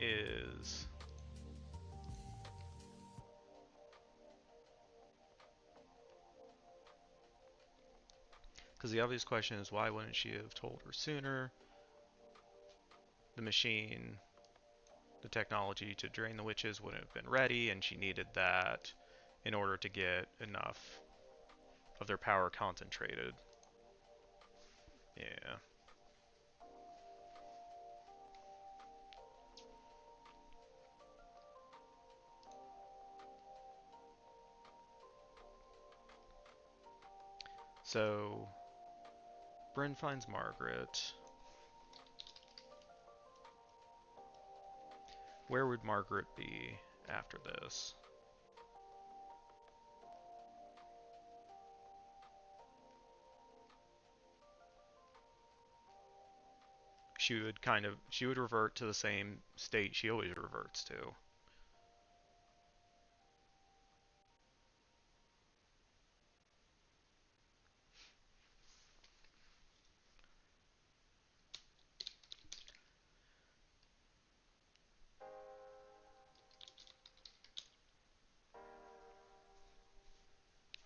is because the obvious question is, why wouldn't she have told her sooner? The machine, the technology to drain the witches wouldn't have been ready, and she needed that in order to get enough of their power concentrated. Yeah. So, Bryn finds Margaret. Where would Margaret be after this? She would revert to the same state she always reverts to.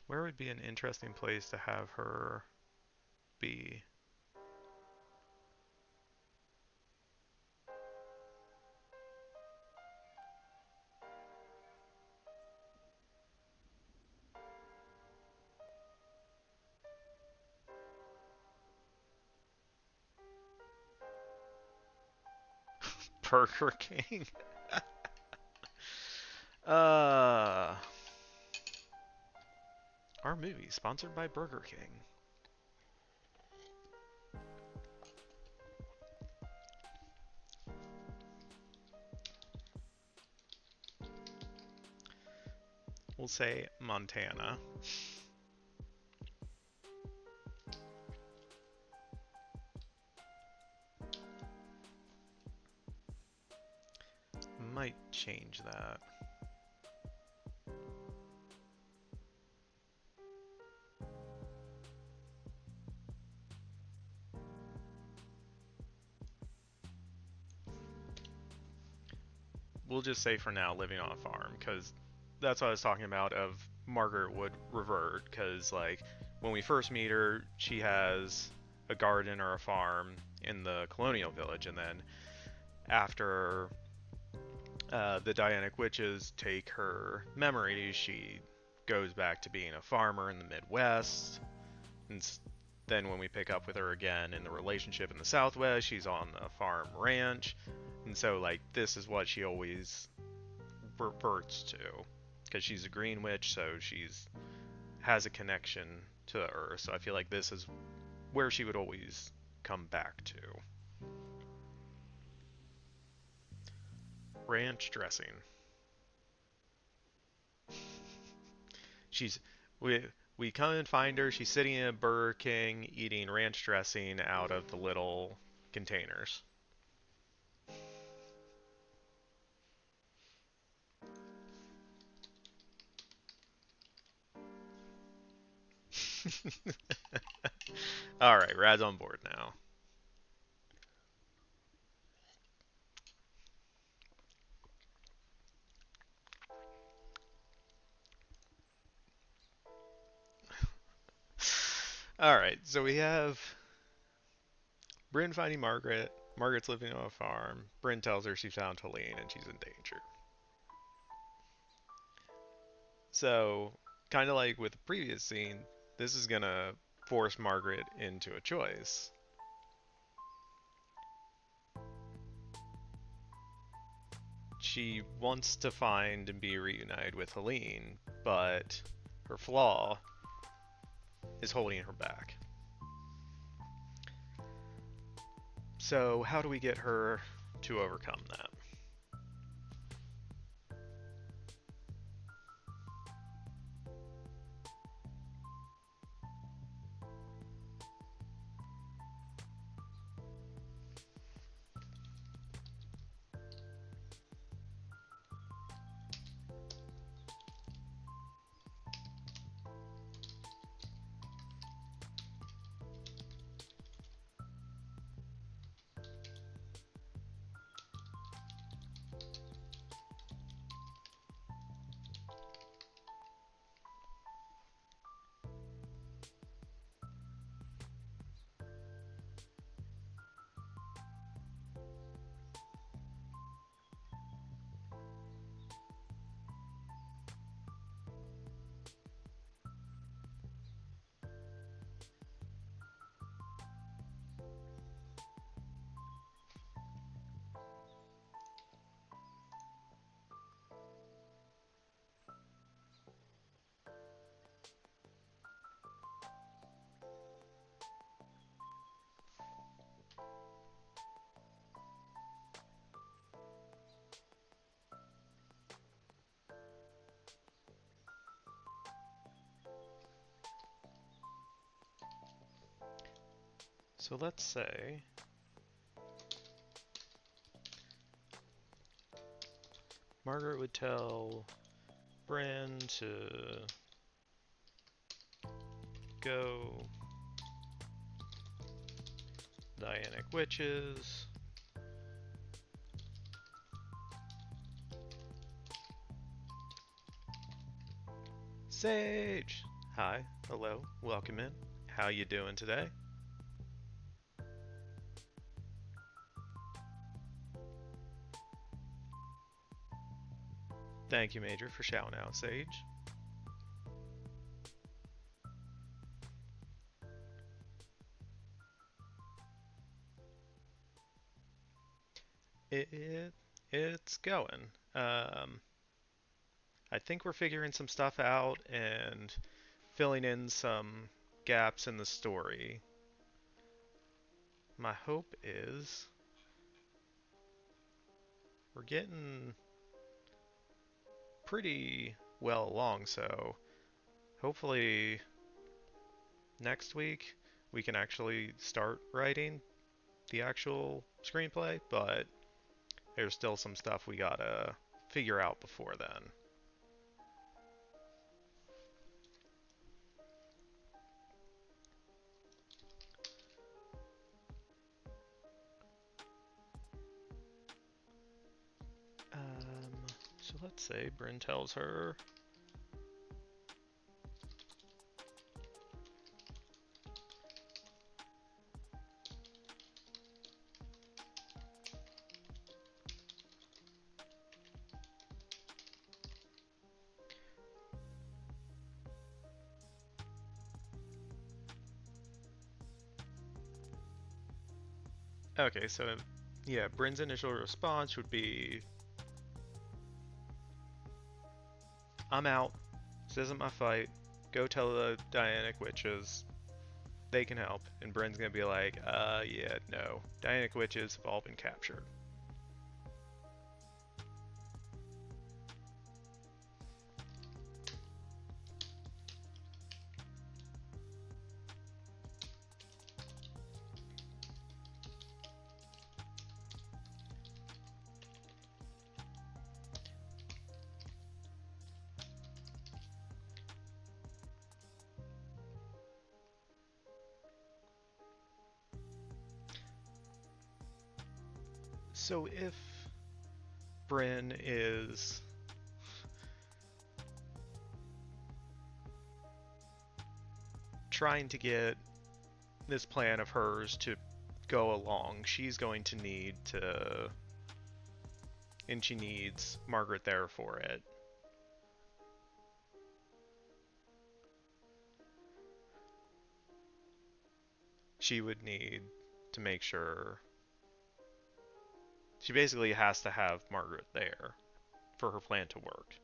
Where would be an interesting place to have her be? Burger King. uh, our movie sponsored by Burger King. We'll say Montana. Might change that. We'll just say for now living on a farm, because that's what I was talking about of Margaret would revert, because like when we first meet her, she has a garden or a farm in the colonial village, and then after the Dianic witches take her memories, she goes back to being a farmer in the Midwest, and then when we pick up with her again in the relationship in the Southwest, she's on a farm ranch. And so, like, this is what she always reverts to. Because she's a green witch, so she's has a connection to the earth. So I feel like this is where she would always come back to. Ranch dressing. She's we come and find her. She's sitting in a Burger King eating ranch dressing out of the little containers. All right, Rad's on board now. All right, so we have Bryn finding Margaret. Margaret's living on a farm. Bryn tells her she found Helene and she's in danger. So, kind of like with the previous scene, this is gonna force Margaret into a choice. She wants to find and be reunited with Helene, but her flaw is holding her back. So, how do we get her to overcome that? So let's say Margaret would tell Bryn to go Dianic witches. Sage! Hi, hello, welcome in. How you doing today? Thank you, Major, for shouting out, Sage. It it's going. I think we're figuring some stuff out and filling in some gaps in the story. My hope is we're getting pretty well along, so hopefully next week we can actually start writing the actual screenplay, but there's still some stuff we gotta figure out before then. So let's say Bryn tells her. Okay, so yeah, Bryn's initial response would be, I'm out. This isn't my fight. Go tell the Dianic witches they can help. And Bryn's gonna be like, yeah, no. Dianic witches have all been captured. So if Bryn is trying to get this plan of hers to go along, she's going to need to, and she needs Margaret there for it. She would need to make sure. She basically has to have Margaret there for her plan to work.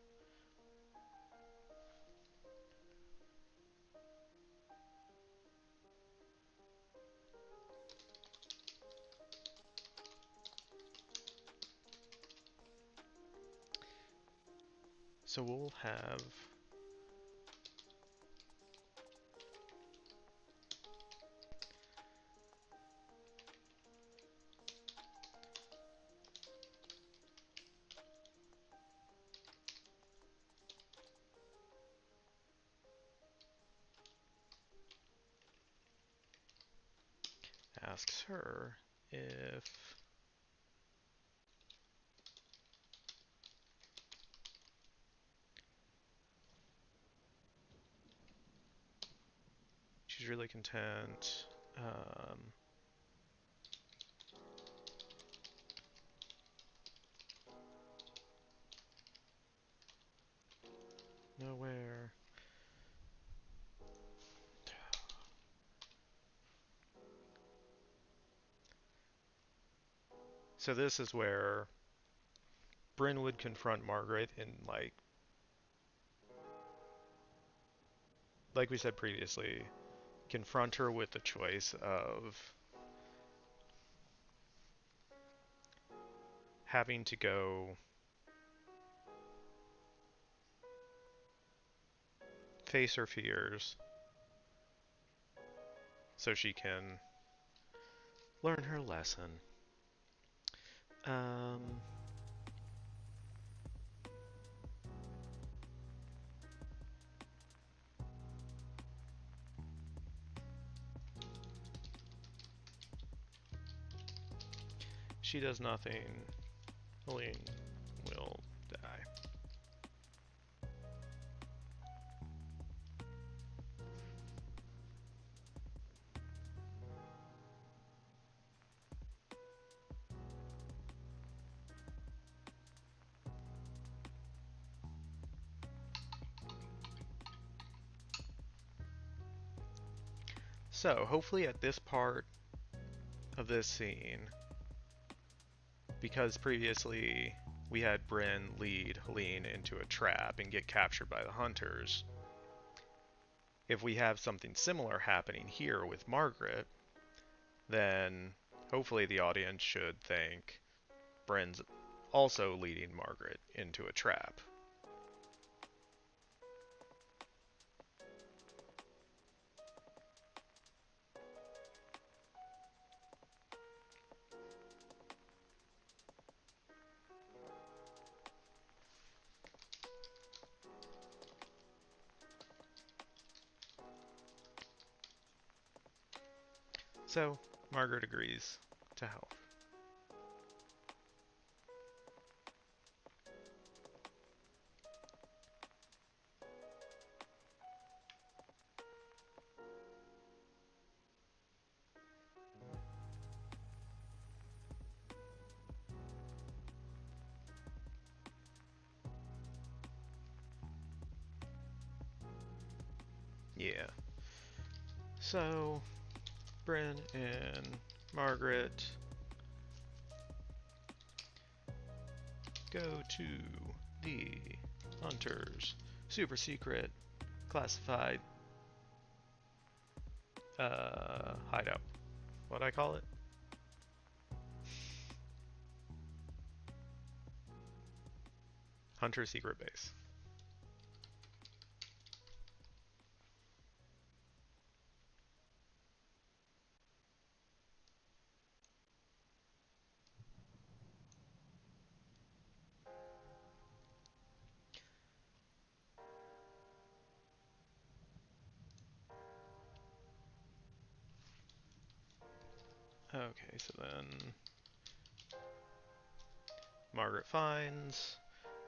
So we'll have asks her if she's really content. Nowhere. So this is where Bryn would confront Margaret and like we said previously, confront her with the choice of having to go face her fears so she can learn her lesson. Um, she does nothing. Helene will die. So, hopefully at this part of this scene, because previously we had Bryn lead Helene into a trap and get captured by the hunters, if we have something similar happening here with Margaret, then hopefully the audience should think Bryn's also leading Margaret into a trap. So, Margaret agrees to help. Yeah. So, Bryn and Margaret go to the Hunter's super secret classified hideout. What'd I call it? Hunter's secret base. Okay, so then Margaret finds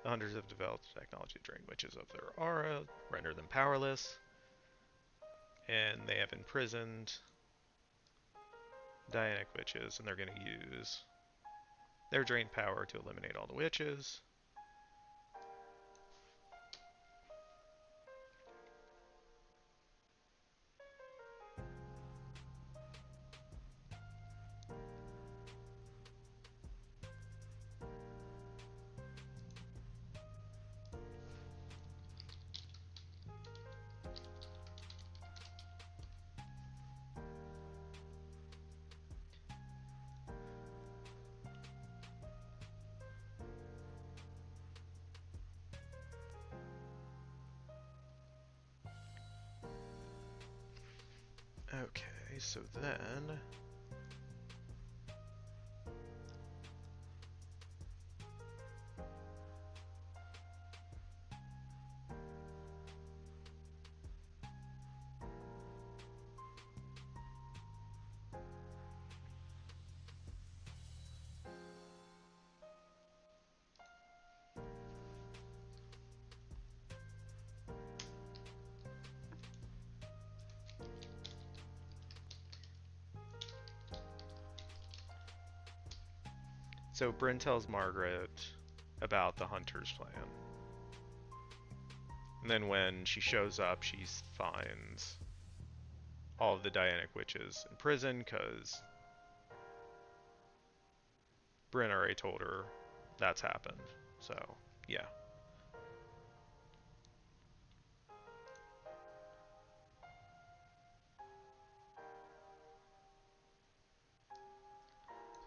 the hunters have developed technology to drain witches of their aura, render them powerless, and they have imprisoned Dianic witches, and they're going to use their drained power to eliminate all the witches. Okay, so then Bryn tells Margaret about the hunter's plan. And then when she shows up, she finds all of the Dianic witches in prison because Bryn already told her that's happened. So, yeah.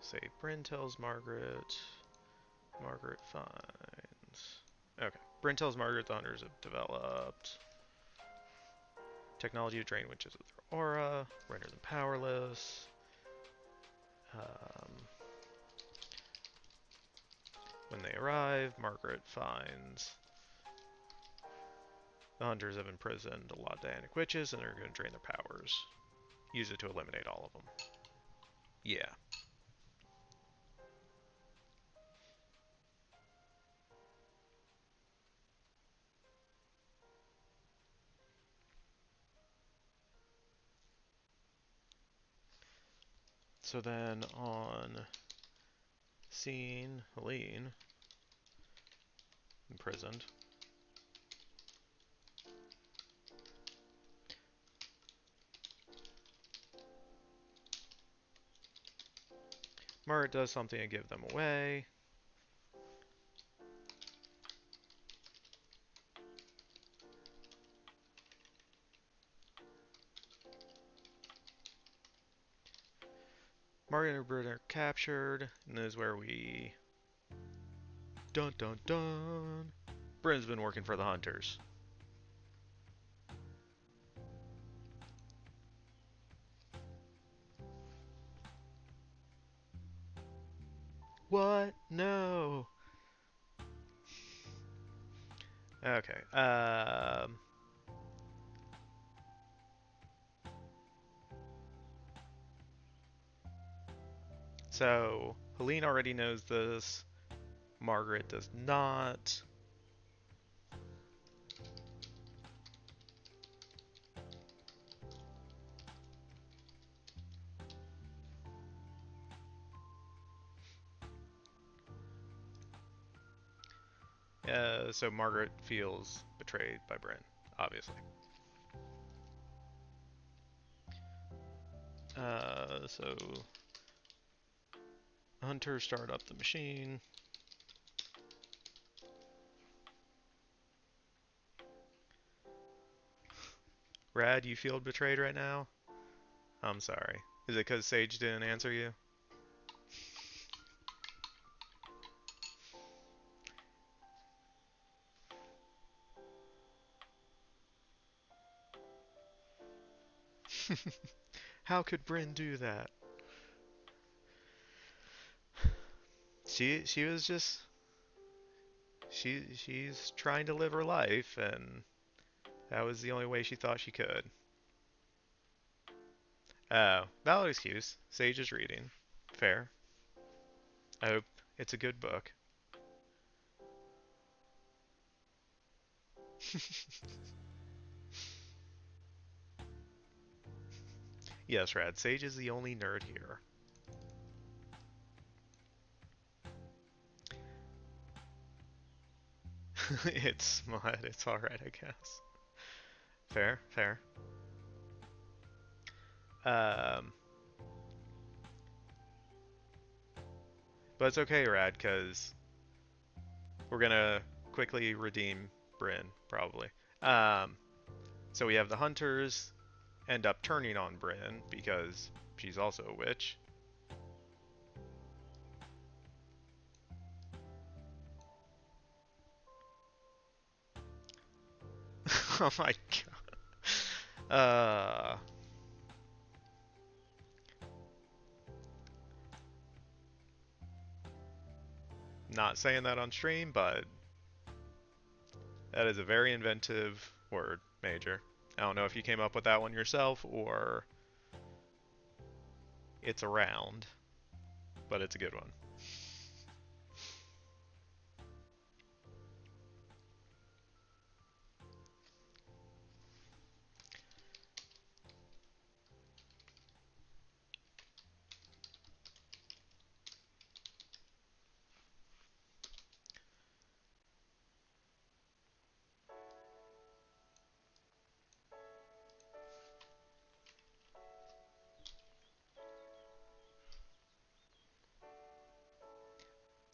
Say Bryn tells Margaret. Margaret finds. Okay. Bryn tells Margaret the hunters have developed technology to drain witches of their aura, render them powerless. When they arrive, Margaret finds the hunters have imprisoned a lot of Dianic witches and they're going to drain their powers. Use it to eliminate all of them. Yeah. So then on seeing Helene imprisoned, Margaret does something to give them away. Margaret and Bryn are captured, and this is where we... Dun dun dun! Bryn's been working for the Hunters. What? No! Okay, so, Helene already knows this. Margaret does not. So Margaret feels betrayed by Bryn, obviously. So Hunter start up the machine. Rad, you feel betrayed right now? I'm sorry. Is it because Sage didn't answer you? How could Bryn do that? She was just she's trying to live her life, and that was the only way she thought she could. Oh, valid excuse. Sage is reading. Fair. I hope it's a good book. Yes, Rad. Sage is the only nerd here. It's smut. It's alright, I guess. Fair, fair. Um, but it's okay, Rad, because we're gonna quickly redeem Bryn, probably. Um, so we have the hunters end up turning on Bryn because she's also a witch. Oh my god. Not saying that on stream, but that is a very inventive word, Major. I don't know if you came up with that one yourself or it's around, but it's a good one.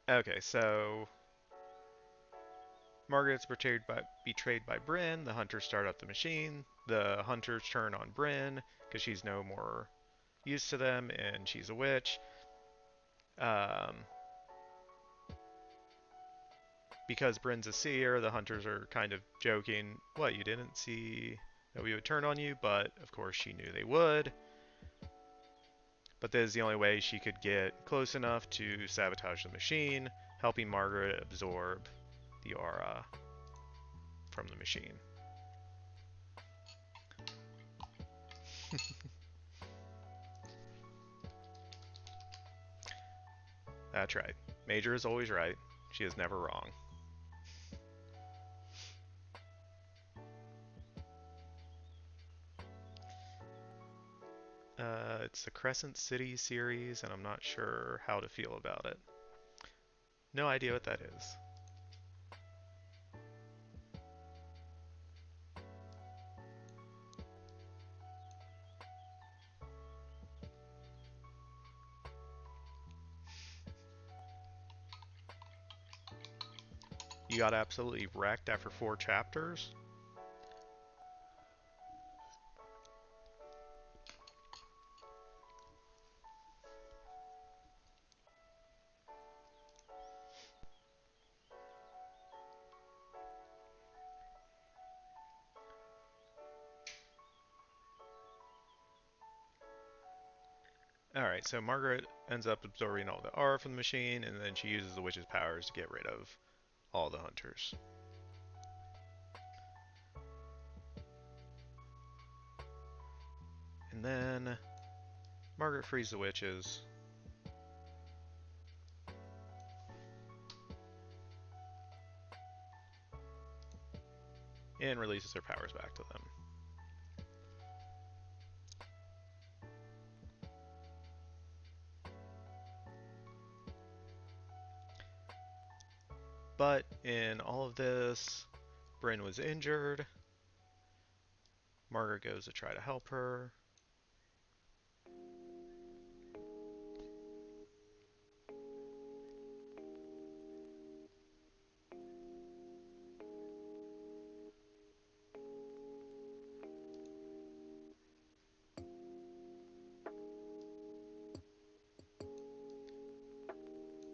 Okay, so Margaret's betrayed by Bryn. The hunters start up the machine. The hunters turn on Bryn because she's no more used to them and she's a witch. Um, because Bryn's a seer, the hunters are kind of joking. What, you didn't see that we would turn on you? But of course she knew they would. But this is the only way she could get close enough to sabotage the machine, helping Margaret absorb the aura from the machine. That's right. Major is always right. She is never wrong. It's the Crescent City series, and I'm not sure how to feel about it. No idea what that is. You got absolutely wrecked after 4 chapters? Alright, so Margaret ends up absorbing all the R from the machine, and then she uses the witch's powers to get rid of all the hunters. And then Margaret frees the witches. And releases their powers back to them. But in all of this, Bryn was injured. Margaret goes to try to help her.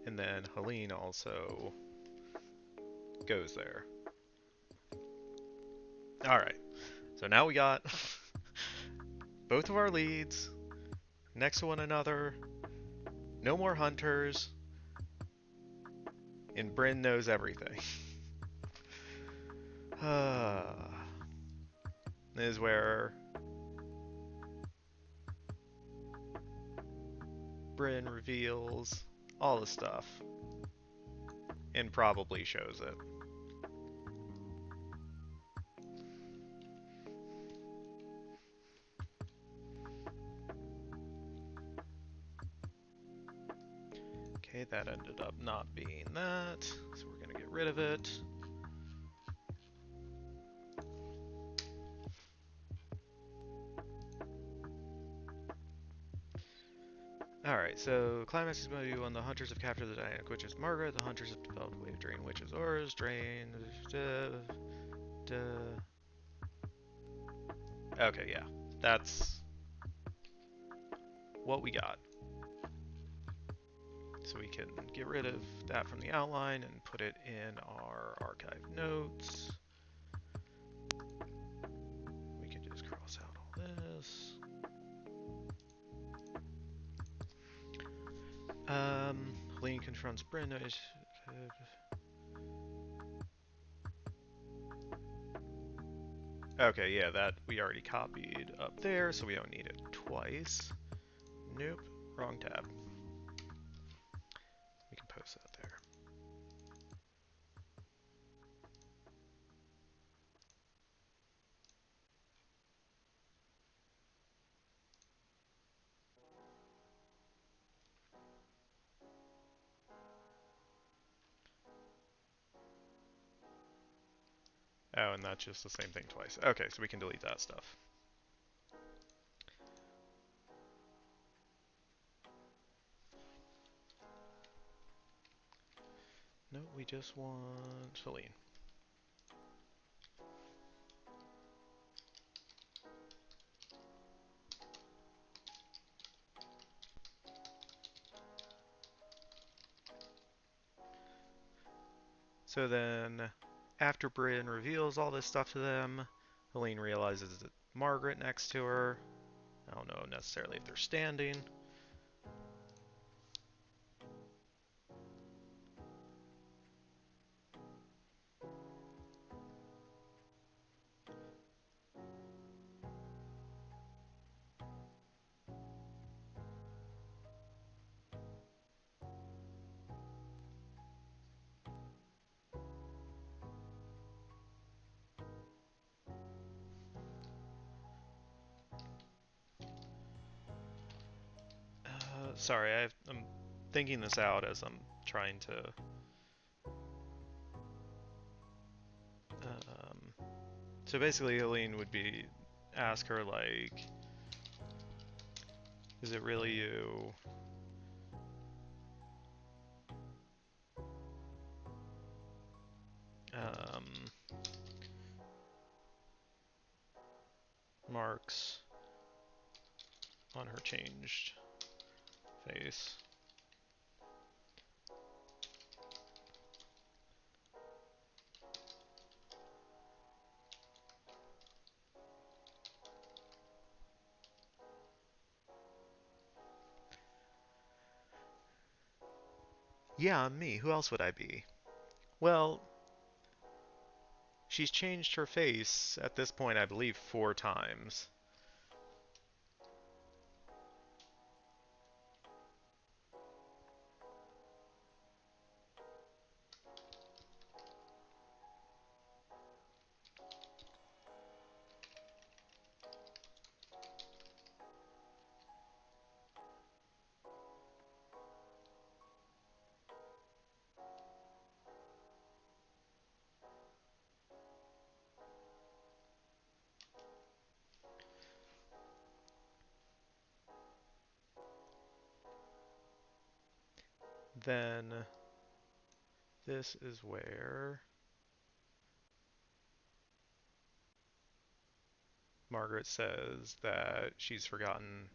And then Helene also goes there. Alright, so now we got both of our leads next to one another, no more hunters, and Bryn knows everything. This is where Bryn reveals all the stuff and probably shows it. Okay, that ended up not being that, so we're gonna get rid of it. Alright, so climax is going to be when the hunters have captured the dynamic witches Margaret, the hunters have developed a way to drain witches' auras, Okay, yeah, that's what we got. So we can get rid of that from the outline and put it in our archive notes. We can just cross out all this. Helene confronts Bryn. Okay, yeah, that we already copied up there, so we don't need it twice. Nope, wrong tab. We can post that there. Oh, and that's just the same thing twice. Okay, so we can delete that stuff. No, we just want Helene. So then, after Bryn reveals all this stuff to them, Helene realizes that Margaret next to her. I don't know necessarily if they're standing. Sorry, I'm thinking this out as I'm trying to. So basically, Helene would be ask her like, "Is it really you?" Um, marks on her changed face. Yeah, me. Who else would I be? Well, she's changed her face at this point, I believe, 4 times. Then this is where Margaret says that she's forgotten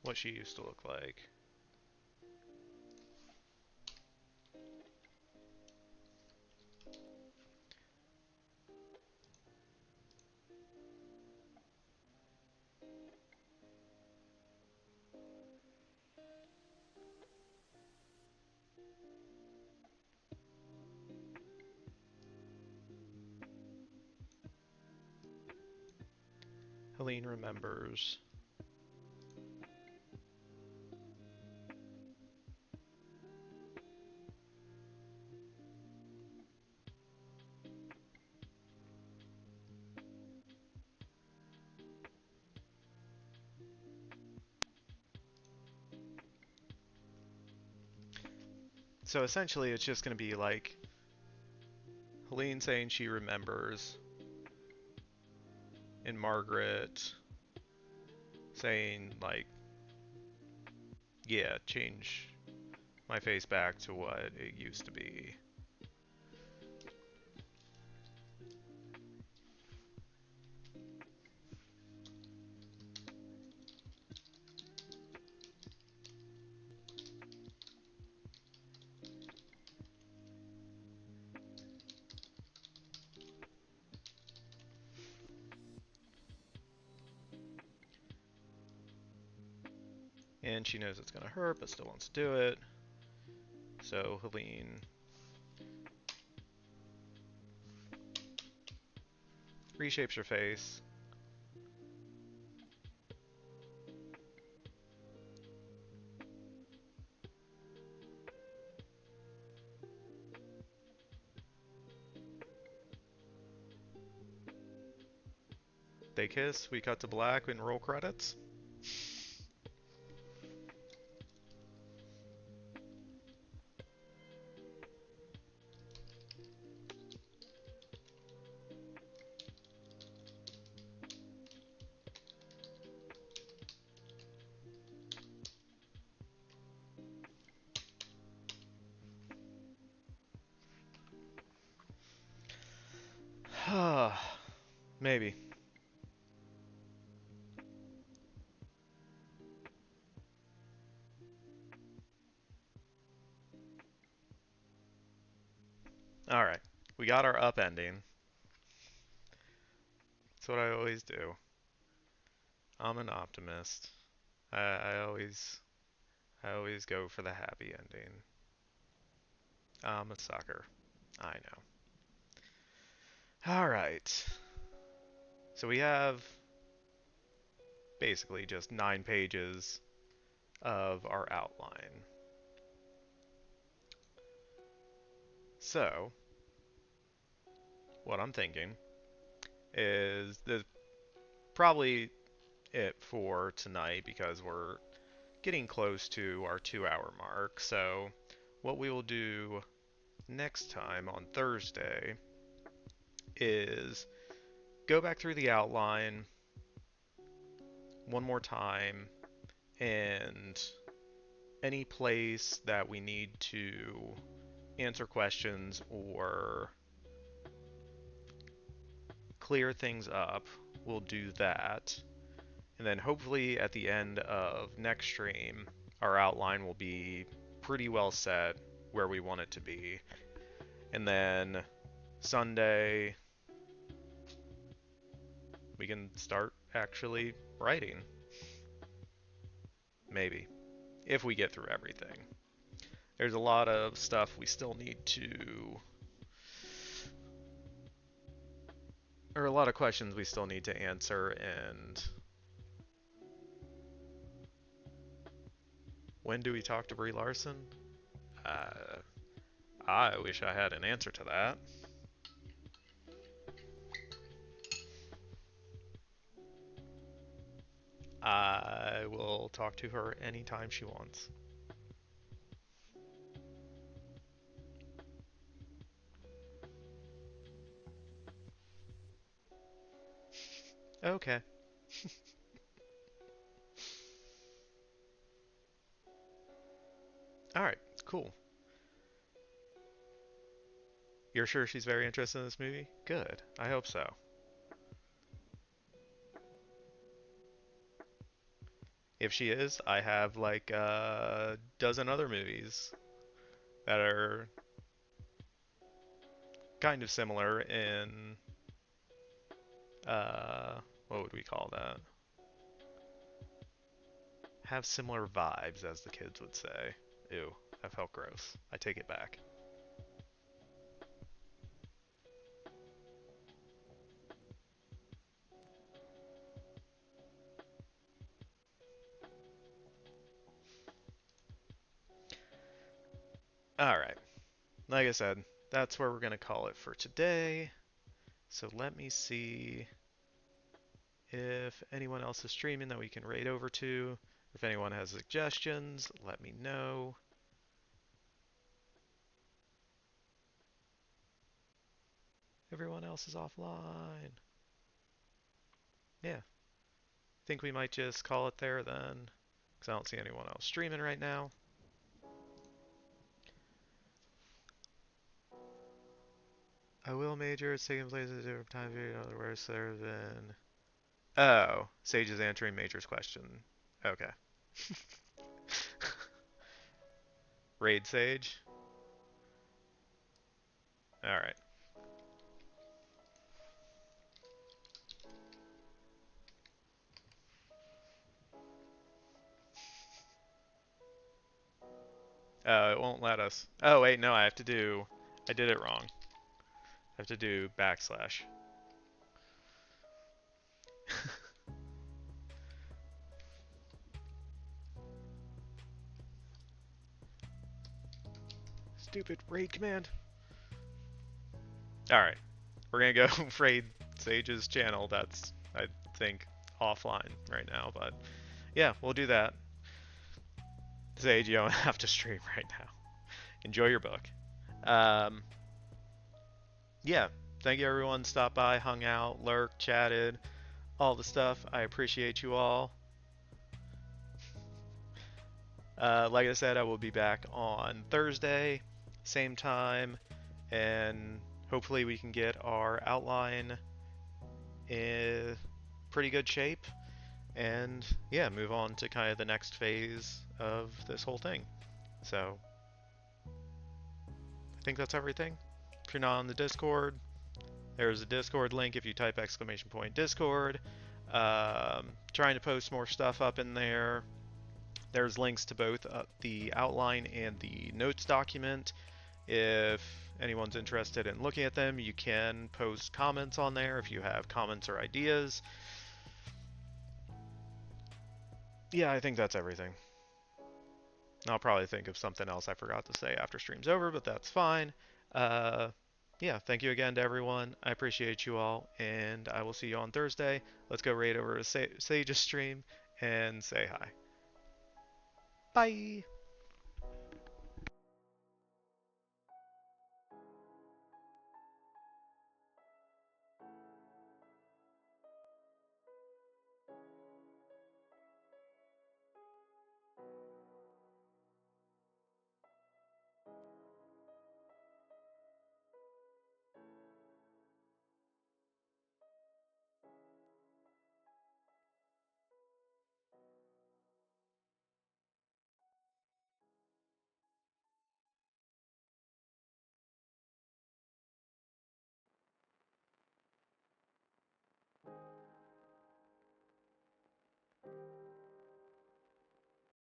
what she used to look like. Helene remembers. So essentially, it's just going to be like Helene saying she remembers, and Margaret saying, like, yeah, change my face back to what it used to be. And she knows it's going to hurt, but still wants to do it. So Helene reshapes her face. They kiss, we cut to black and roll credits. Maybe. Alright. We got our up ending. That's what I always do. I'm an optimist. I always go for the happy ending. I'm a sucker. I know. Alright. So we have basically just 9 pages of our outline. So, what I'm thinking is this probably it for tonight because we're getting close to our 2 hour mark. So, what we will do next time on Thursday is go back through the outline one more time and any place that we need to answer questions or clear things up, we'll do that. And then hopefully at the end of next stream, our outline will be pretty well set where we want it to be. And then Sunday, we can start actually writing. Maybe. If we get through everything. There's a lot of stuff we still need to... Or a lot of questions we still need to answer, and... When do we talk to Brie Larson? Uh, I wish I had an answer to that. I will talk to her anytime she wants. Okay. Alright, cool. You're sure she's very interested in this movie? Good. I hope so. If she is, I have like a dozen other movies that are kind of similar in, what would we call that? Have similar vibes, as the kids would say. Ew, that felt gross. I take it back. Alright, like I said, that's where we're going to call it for today. So let me see if anyone else is streaming that we can raid over to. If anyone has suggestions, let me know. Everyone else is offline. Yeah. Think we might just call it there then, because I don't see anyone else streaming right now. I will major. It's taking place at a different time period. Otherwise, there been. Oh, Sage is answering Major's question. Okay. Raid Sage. All right. Oh, it won't let us. Oh wait, no, I have to do. I did it wrong. I have to do backslash. Stupid raid command. Alright. We're gonna go raid Sage's channel. That's, I think, offline right now. But yeah, we'll do that. Sage, you don't have to stream right now. Enjoy your book. Yeah. Thank you everyone. Stopped by, hung out, lurked, chatted, all the stuff. I appreciate you all. Like I said, I will be back on Thursday, same time, and hopefully we can get our outline in pretty good shape, and yeah, move on to kind of the next phase of this whole thing. So, I think that's everything. If you're not on the Discord, there's a Discord link if you type !Discord. Trying to post more stuff up in there. There's links to both the outline and the notes document. If anyone's interested in looking at them, you can post comments on there if you have comments or ideas. Yeah, I think that's everything. I'll probably think of something else I forgot to say after stream's over, but that's fine. Yeah, thank you again to everyone. I appreciate you all, and I will see you on Thursday. Let's go raid over to Sage's stream and say hi. Bye!